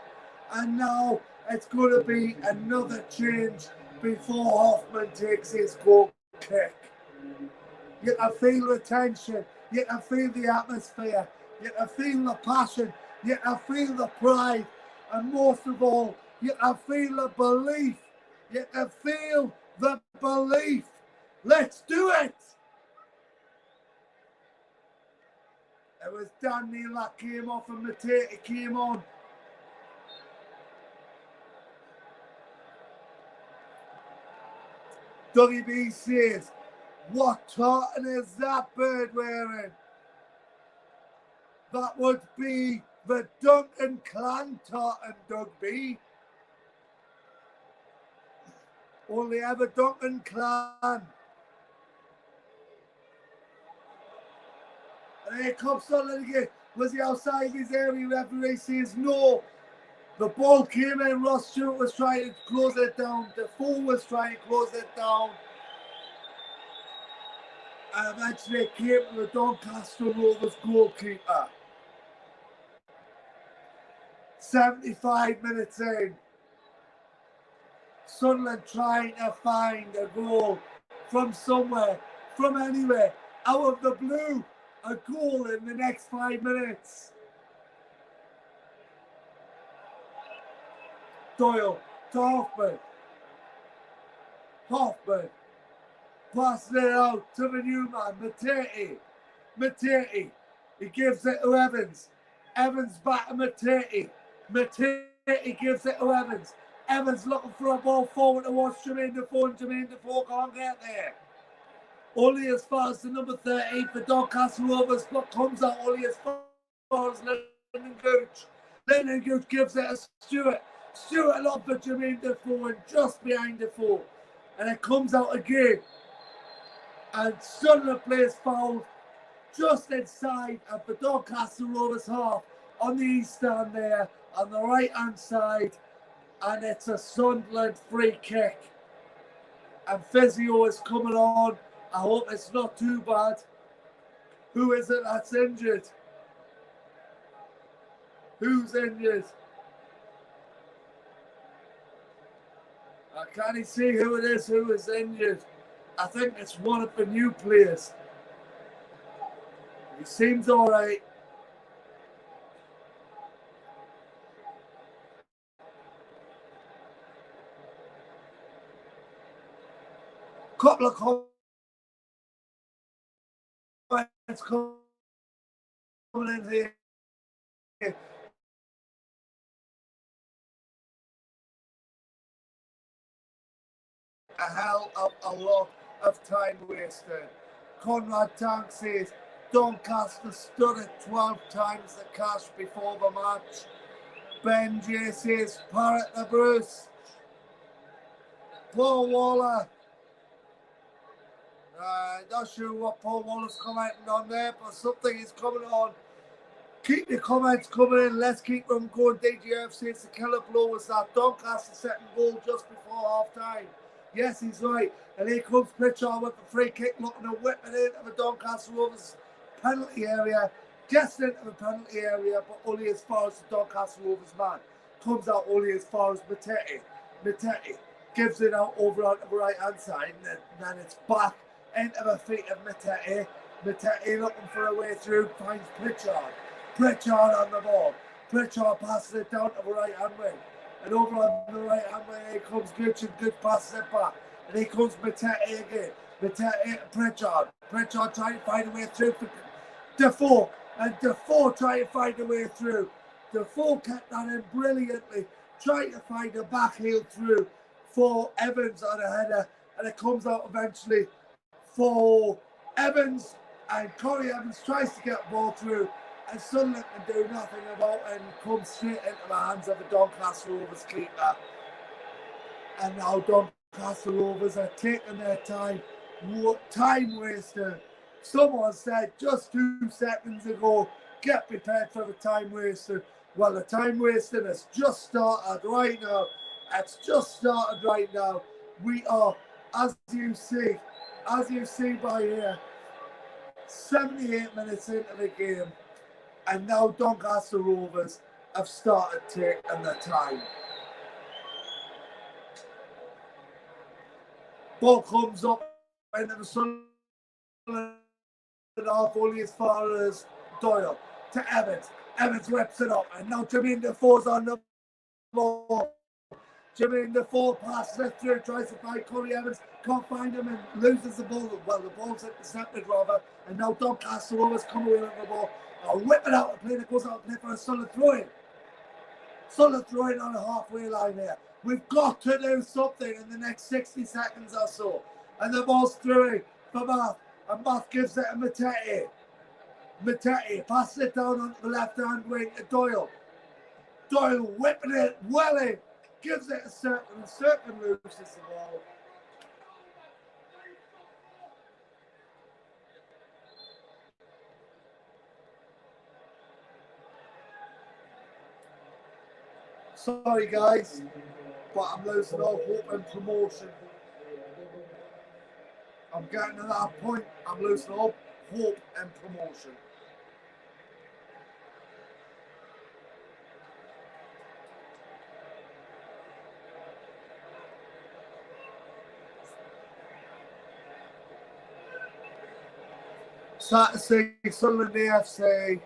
and now it's going to be another change before Hoffman takes his goal kick. You can feel the tension, you can feel the atmosphere, you can feel the passion, you can feel the pride, and most of all, you can feel the belief. You can feel the belief. Let's do it! It was Dan Neal that came off and Matete came on. Dougie B says, what tartan is that bird wearing? That would be the Duncan clan tartan, Doug B. Only ever Duncan clan. And here comes Sunderland again. Was he outside his area? Referee says no. The ball came in. Ross Stewart was trying to close it down. Defoe was trying to close it down. And eventually it came to the Doncaster Rovers goalkeeper. 75 minutes in. Sunderland trying to find a goal from somewhere, from anywhere, out of the blue. A goal in the next 5 minutes. Doyle to Hoffman. Hoffman passes it out to the new man, Matete. Matete. He gives it to Evans. Evans back to Matete. Matete gives it to Evans. Evans looking for a ball forward towards Jermaine Defoe, and Jermaine Defoe can't get there. Only as far as the number 38 for Doncaster Rovers, but comes out only as far as Lyndon Gooch. Lyndon Gooch gives it to Stewart. Stewart along for Jermaine Defoe and just behind Defoe. And it comes out again. And Sunderland plays foul just inside of the Doncaster Rovers half on the east stand there on the right hand side. And it's a Sunderland free kick. And physio is coming on. I hope it's not too bad. Who is it that's injured? Who's injured? I can't see who it is who is injured. I think it's one of the new players. He seems all right. Couple of comments coming in here. A hell of a lot of time wasted. Conrad Tank says Doncaster stood it 12 times the cash before the match. Ben J says Parrot the Bruce. Paul Waller. Not sure what Paul Waller's commenting on there, but something is coming on. Keep your comments coming in. Let's keep them going. DGF says the killer blow was that Doncaster second goal just before half time. Yes, he's right. And here comes Pritchard with the free kick, looking to whip it into the Doncaster Rovers penalty area. Gets into the penalty area, but only as far as the Doncaster Rovers man. Comes out only as far as Matete. Matete gives it out over onto the right hand side, and then it's back into the feet of Matete. Matete looking for a way through, finds Pritchard. Pritchard on the ball. Pritchard passes it down to the right hand wing. And over on the right hand wing, here comes Gooch, and Gooch passes it back. And here comes Matete again. Matete to Pritchard. Pritchard trying to find a way through for Defoe. And Defoe trying to find a way through. Defoe kept that in brilliantly. Trying to find a back heel through for Evans on a header. And it comes out eventually for Evans. And Corey Evans tries to get the ball through. And Sunderland can do nothing about it and comes straight into the hands of the Doncaster Rovers keeper. And now Doncaster Rovers are taking their time. Time waster. Someone said just 2 seconds ago, get prepared for the time waster. Well, the time wasting has just started right now. It's just started right now. We are, as you see by here, 78 minutes into the game. And now Doncaster Rovers have started taking their time. Ball comes up into the Sunderland half, only as far as Doyle to Evans. Evans whips it up, and now Jermaine Defoe's on the ball. Jermaine Defoe passes it through, tries to find Corey Evans, can't find him and loses the ball. Well, the ball's intercepted rather, and now Doncaster Rovers come away with the ball. Whip it out, a play that goes out and play for a Sunderland throw-in. Sunderland throwing on the halfway line here. We've got to do something in the next 60 seconds or so. And the ball's through for Bath. And Bath gives it to Matete. Matete passes it down onto the left-hand wing to Doyle. Doyle whipping it well in. Gives it a certain, and certain loses the ball. Sorry guys, but I'm losing all hope and promotion. I'm getting to that point, I'm losing all hope and promotion. Saturday, Sunderland AFC.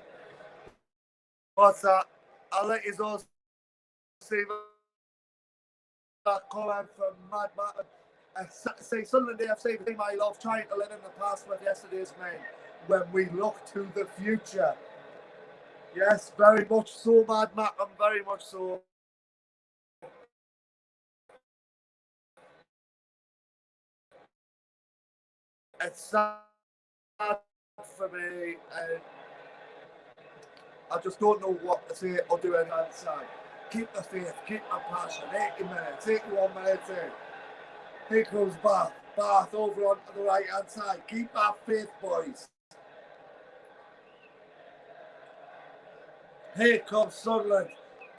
What's that? I'll let you all see that comment from Mad Matt. Say Sunderland AFC, the team I love, trying to live in the past with yesterday's men when we look to the future. Yes, very much so, Mad Matt, and very much so. It's sad for me, and I just don't know what to say or do any other side. Keep the faith, keep the passion. 80 minutes, 81 minutes in. Here comes Bath. Bath over onto the right hand side. Keep that faith, boys. Here comes Sunderland,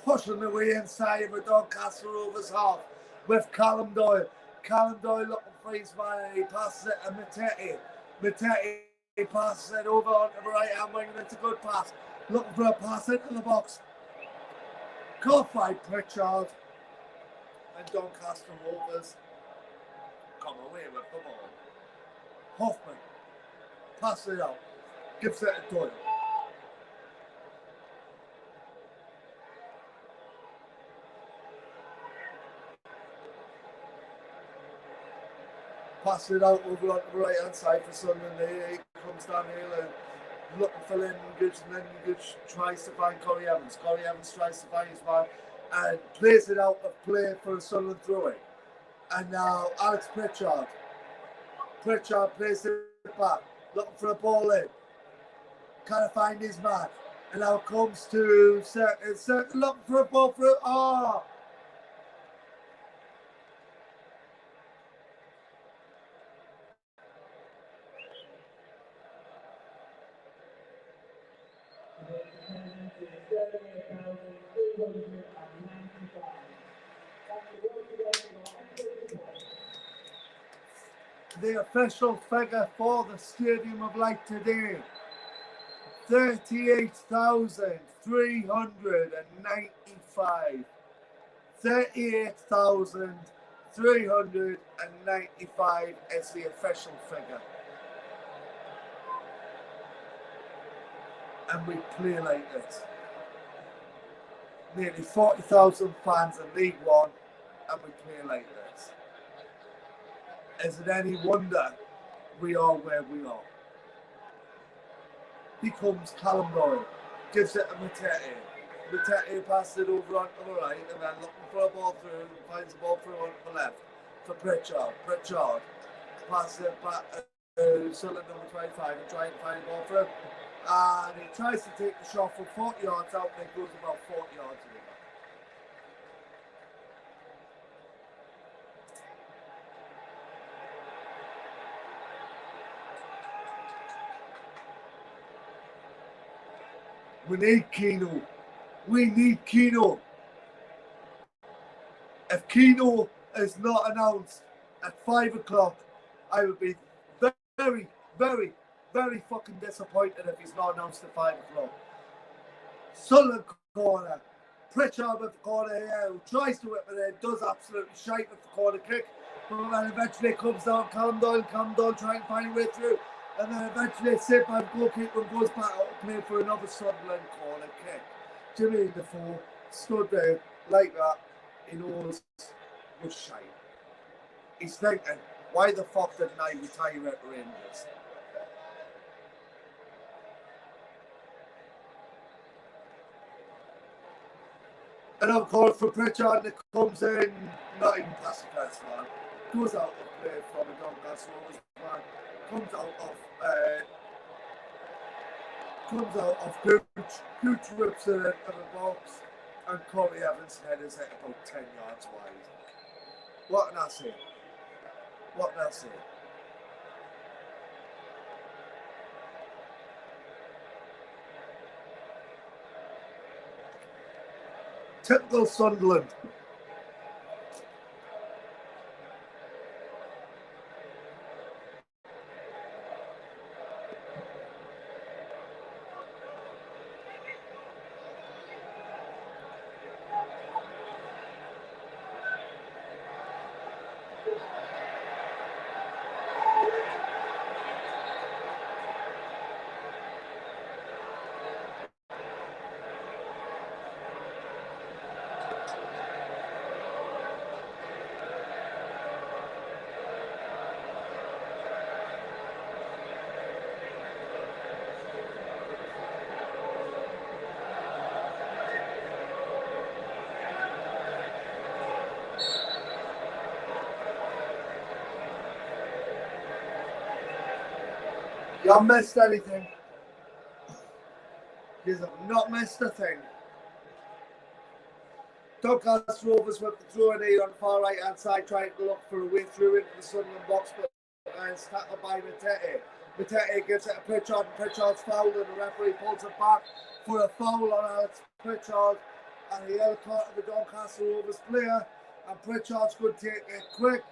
pushing the way inside of the Doncaster Rovers half with Callum Doyle. Callum Doyle looking for his man, he passes it to Matete. Matete passes it over onto the right hand wing, and it's a good pass. Looking for a pass into the box. Caught by Pritchard, and Doncaster Rovers come away with the ball. Hoffman passes it out, gives it to Doyle. Passes it out over onto the right hand side for Sunderland. He comes down here and looking for Lennon Gooch, and Lennon Gooch tries to find Corey Evans. Corey Evans tries to find his man and plays it out of play for a Sunderland throw-in. And now Alex Pritchard. Pritchard plays it back, looking for a ball in. Can't find his man. And now comes to certain looking for a ball through. Oh! The official figure for the Stadium of Light today, 38,395. 38,395 is the official figure. And we play like this. Nearly 40,000 fans in League One, and we play like this. Is it any wonder we are where we are? He comes Callum Doyle, gives it to Matete. Matete passes it over onto the right, and then looking for a ball through, finds the ball through onto the left for Pritchard. Pritchard passes it back to Sunderland number 25 and trying to find the ball through. And he tries to take the shot from 40 yards out, and it goes about 40 yards away. We need Keno. We need Keno. If Keno is not announced at 5 o'clock, I would be very, very, very fucking disappointed if he's not announced at 5 o'clock. Sunderland corner. Pritchard with the corner here, who tries to whip it in, does absolutely shite with the corner kick, but then eventually comes down Callum Doyle trying to find a way through, and then eventually sit by the goalkeeper and goes back out to play for another Sunderland corner kick. Jimmy Defoe stood there like that, he knows was shite. He's thinking, why the fuck didn't I retire at Rangers? And of course, for Pritchard, it comes in, not even past the first man, goes out of play from a Doncaster man, comes out of Gooch rips it into the box, and Corey Evans' head is hit about 10 yards wide. What can I say? What can I say? Typical Sunderland. You haven't missed anything. You have not missed a thing. Doncaster Rovers with the throw in here on the far right hand side, trying to look for a way through into the Sunderland box, but it's tackled by Matete. Matete gives it to Pritchard, and Pritchard's fouled, and the referee pulls it back for a foul on Alex Pritchard, and a yellow card to the Doncaster Rovers player, and Pritchard's going to take it quick,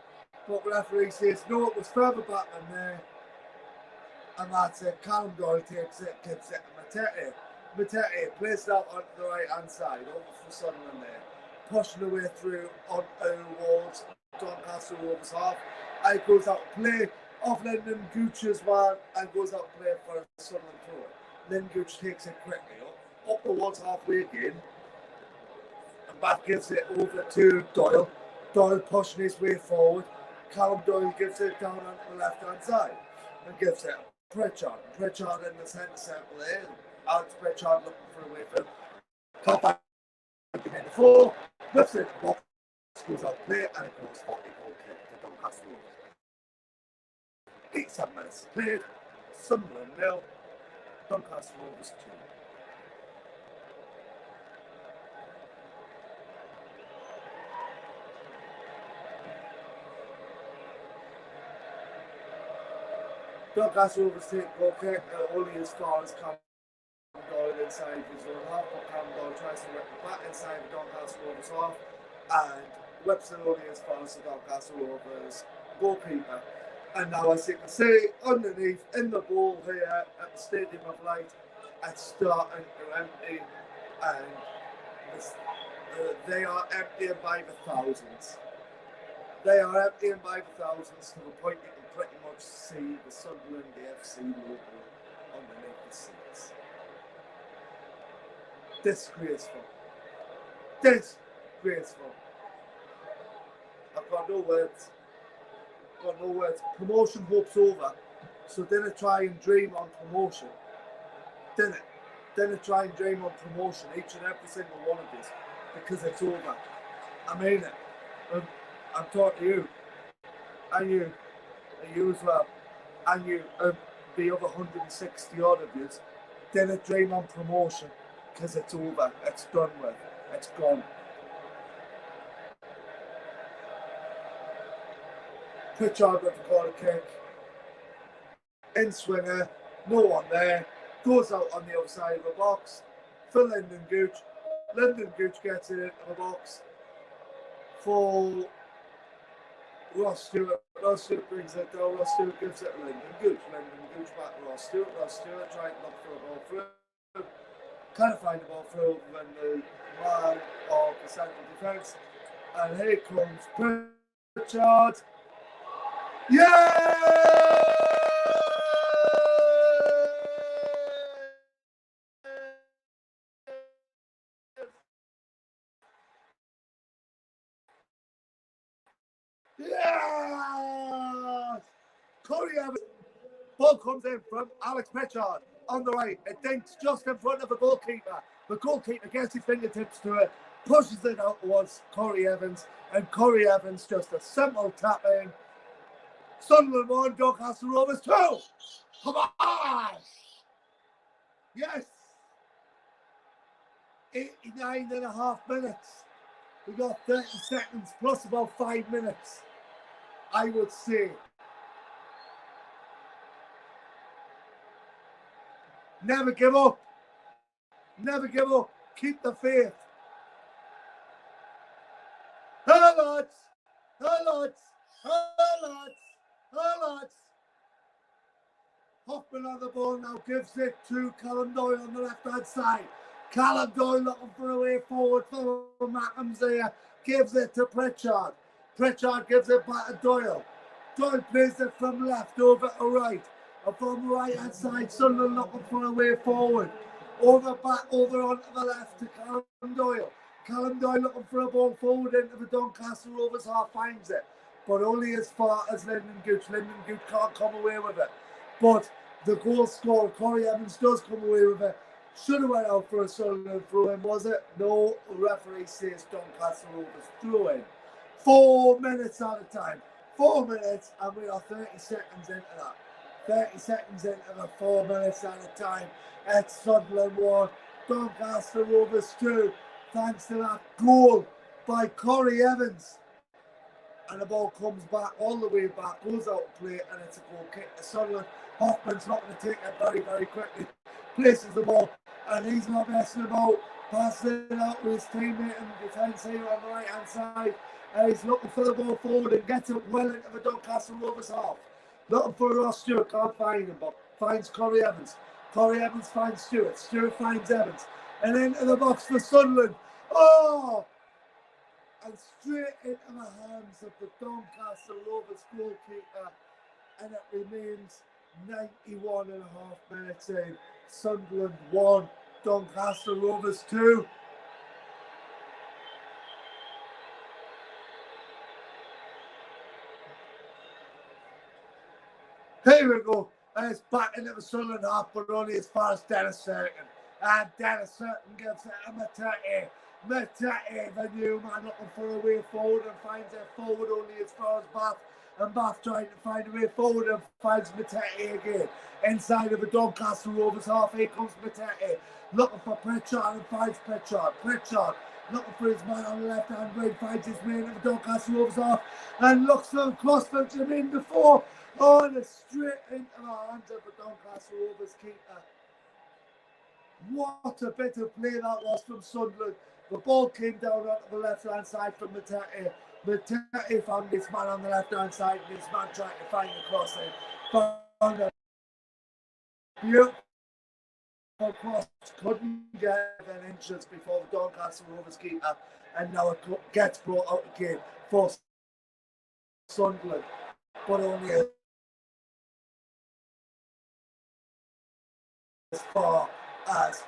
but the referee says no, it was further back than there. And that's it. Callum Doyle takes it, gives it to Matete. Matete plays it out onto the right hand side, over for Sunderland there. Pushing the way through on towards Doncaster Rovers half. And it goes out to play off Lyndon Gooch's man and goes out to play for Sunderland throw. Lyndon Gooch takes it quickly up towards halfway again. And back gives it over to Doyle. Doyle pushing his way forward. Callum Doyle gives it down onto the left hand side and gives it Pritchard in the centre circle there. Alex Pritchard looking for a way through. Top back in the floor, whips it, box, goes out play, and it goes 40 goal kick to Doncaster Rovers. 87 minutes played, Sunderland 0, Doncaster Rovers 2. Doncaster Rovers take goal kick only as far as Callum Doyle inside his own half, but Callum Doyle tries to whip it back inside the Doncaster Rovers half and whips it only as far as the Doncaster Rovers goalkeeper. And now, as you can see, underneath in the ball here at the Stadium of Light, it's starting to empty, and they are emptying by the thousands. They are emptying by the thousands to the point you can pretty much see the Sunderland AFC logo underneath the seats. Disgraceful. Disgraceful. I've got no words. Got no words. Promotion hope's over. So didn't try and dream on promotion. Didn't try and dream on promotion, each and every single one of these, because it's over. I mean it. I'm talking to you. And you. And you as well. And you. The other 160 odd of you. Didn't dream on promotion, because it's over. It's done with. It's gone. Pritchard with the corner kick. In swinger. No one there. Goes out on the other side of the box for Lyndon Gooch. Lyndon Gooch gets it into the box for Ross Stewart. Ross Stewart brings it down. Ross Stewart gives it to Lyndon Gooch. Lyndon Gooch back to Ross Stewart. Ross Stewart trying to look for a ball through. Can't find the ball through when the man of the central defence. And here comes Pritchard. Yeah! Yes! Corey Evans. Ball comes in from Alex Pritchard on the right. It dinks just in front of the goalkeeper. The goalkeeper gets his fingertips to it, pushes it out towards Corey Evans, and Corey Evans just a simple tap in. Sunderland 1, Doncaster Rovers 2. Come on! Yes! 89 and a half minutes. We got 30 seconds plus about 5 minutes, I would say. Never give up. Never give up. Keep the faith. Hello, lads. Hello, lads. Hello, lads. Hello, lads. Hoffman on the ball now, gives it to Callum Doyle on the left-hand side. Callum Doyle looking for a way forward for Mackham's there. Gives it to Pritchard. Pritchard gives it back to Doyle. Doyle plays it from left over to right. And from the right-hand side, Sunderland looking for a way forward. Over onto the left to Callum Doyle. Callum Doyle looking for a ball forward into the Doncaster Rovers half, finds it. But only as far as Lyndon Gooch. Lyndon Gooch can't come away with it. But the goal scorer, Corey Evans, does come away with it. Should have went out for a Sunderland throw-in, was it? No, referee says Doncaster Rovers throw-in. 4 minutes at a time. 4 minutes, and we are 30 seconds into that. 30 seconds into the 4 minutes at a time. It's Sunderland 1, Doncaster Rovers 2. Thanks to that goal by Corey Evans. And the ball comes back, all the way back, goes out of play, and it's a goal kick to Sunderland. Hoffman's not going to take it very, very quickly. Places the ball, and he's not messing about. Passes it out to his teammate in defence here on the right-hand side. And he's looking for the ball forward and gets it well into the Doncaster Rovers half. Looking for Ross Stewart, can't find him, but finds Corey Evans. Corey Evans finds Stewart. Stewart finds Evans. And into the box for Sunderland. Oh! And straight into the hands of the Doncaster Rovers goalkeeper. And it remains 91 and a half minutes in. Sunderland 1, Doncaster Rovers 2. Here we go. And it's back into the Sunderland half, but only as far as Dennis Certain. And Dennis Certain gives it to Matete. Matete, the new man, looking for a way forward and finds it forward only as far as Bath. And Bath trying to find a way forward and finds Matete again. Inside of the Doncaster Rovers half, here comes Matete. Looking for Pritchard and finds Pritchard. Pritchard looking for his man on the left-hand wing, finds his man at the Doncaster Rovers half and looks for across for Jermaine before. Oh, and it's straight into the hands of the Doncaster Rovers keeper. What a bit of play that was from Sunderland. The ball came down onto the left-hand side from Matete. Matete found his man on the left-hand side and his man trying to find the crossing. Found a beautiful cross, couldn't get 10 inches before the Doncaster Rovers keeper, and now it gets brought out again for Sunderland, but only as far as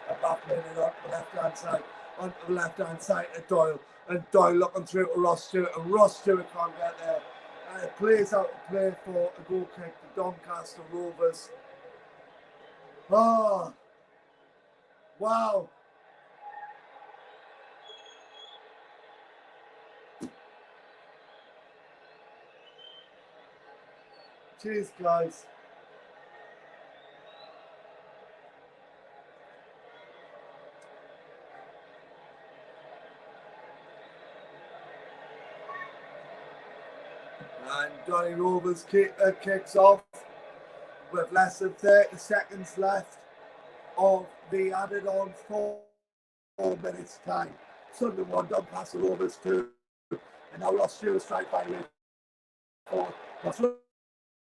about it up the left-hand side, onto the left-hand side of Doyle, and Doyle looking through to Ross Stewart, and Ross Stewart can't get there. And it plays out to play for a goal kick to Doncaster Rovers. Oh, wow. Cheers, guys. And Donny Rovers kicks off with less than 30 seconds left of the added on 4 minutes time. Sunderland 1, Doncaster Rovers 2. And now Ross Stewart strike by way forward.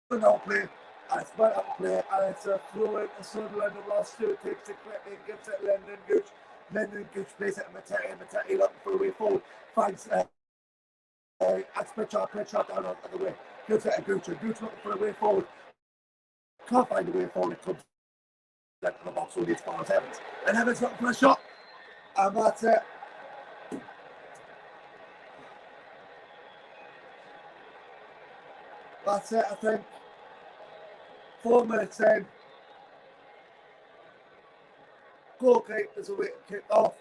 Now play, It's right up play, and it's a throw in to Sunderland. And Ross Stewart takes it quickly and gives it Lyndon Gooch. Lyndon Gooch plays it to Matete. Matete looking for a way forward. Finds that's Pritchard down on the way. Gives it to Gooch. And Gooch looking for a way forward. Can't find a way forward. It comes into the box with his far as Evans. And Evans looking for a shot. And that's it. That's it, I think. 4 minutes in. Goalkeeper's away to kick off.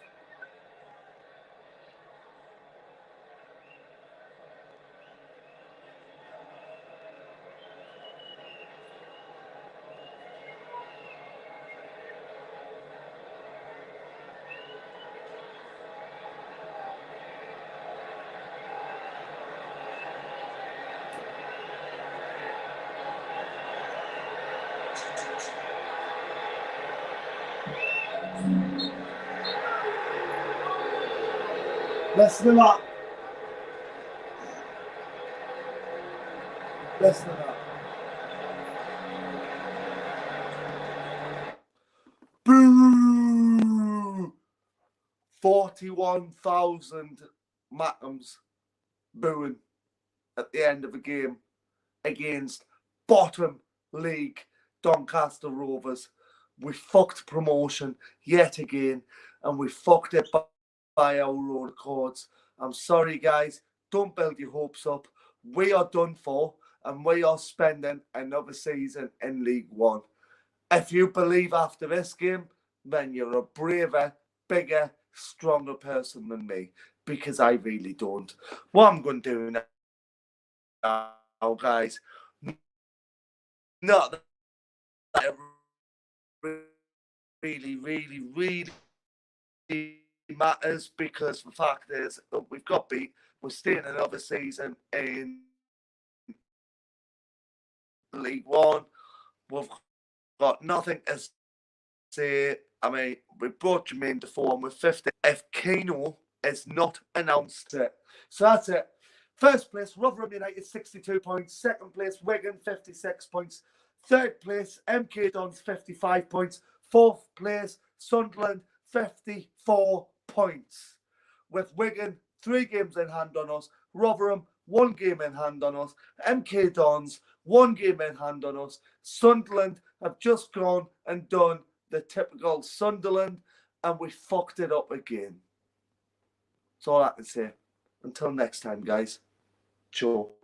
Listen up. Listen up. Boo! 41,000 Mackhams booing at the end of a game against bottom league Doncaster Rovers. We fucked promotion yet again, and we fucked it by our own accords. I'm sorry, guys. Don't build your hopes up. We are done for, and we are spending another season in League One. If you believe after this game, then you're a braver, bigger, stronger person than me, because I really don't. What I'm going to do now, guys, not that it really matters, because the fact is that we've got beat. We're staying another season in League One. We've got nothing to say. I mean, we brought Jermaine Defoe on with 50. If Keno is not announced it. So that's it. First place, Rotherham United, 62 points. Second place, Wigan, 56 points. Third place, MK Dons, 55 points. Fourth place, Sunderland, 54 points. With Wigan, 3 games in hand on us. Rotherham, 1 game in hand on us. MK Dons, 1 game in hand on us. Sunderland have just gone and done the typical Sunderland, and we fucked it up again. That's all I can say. Until next time, guys. Ciao.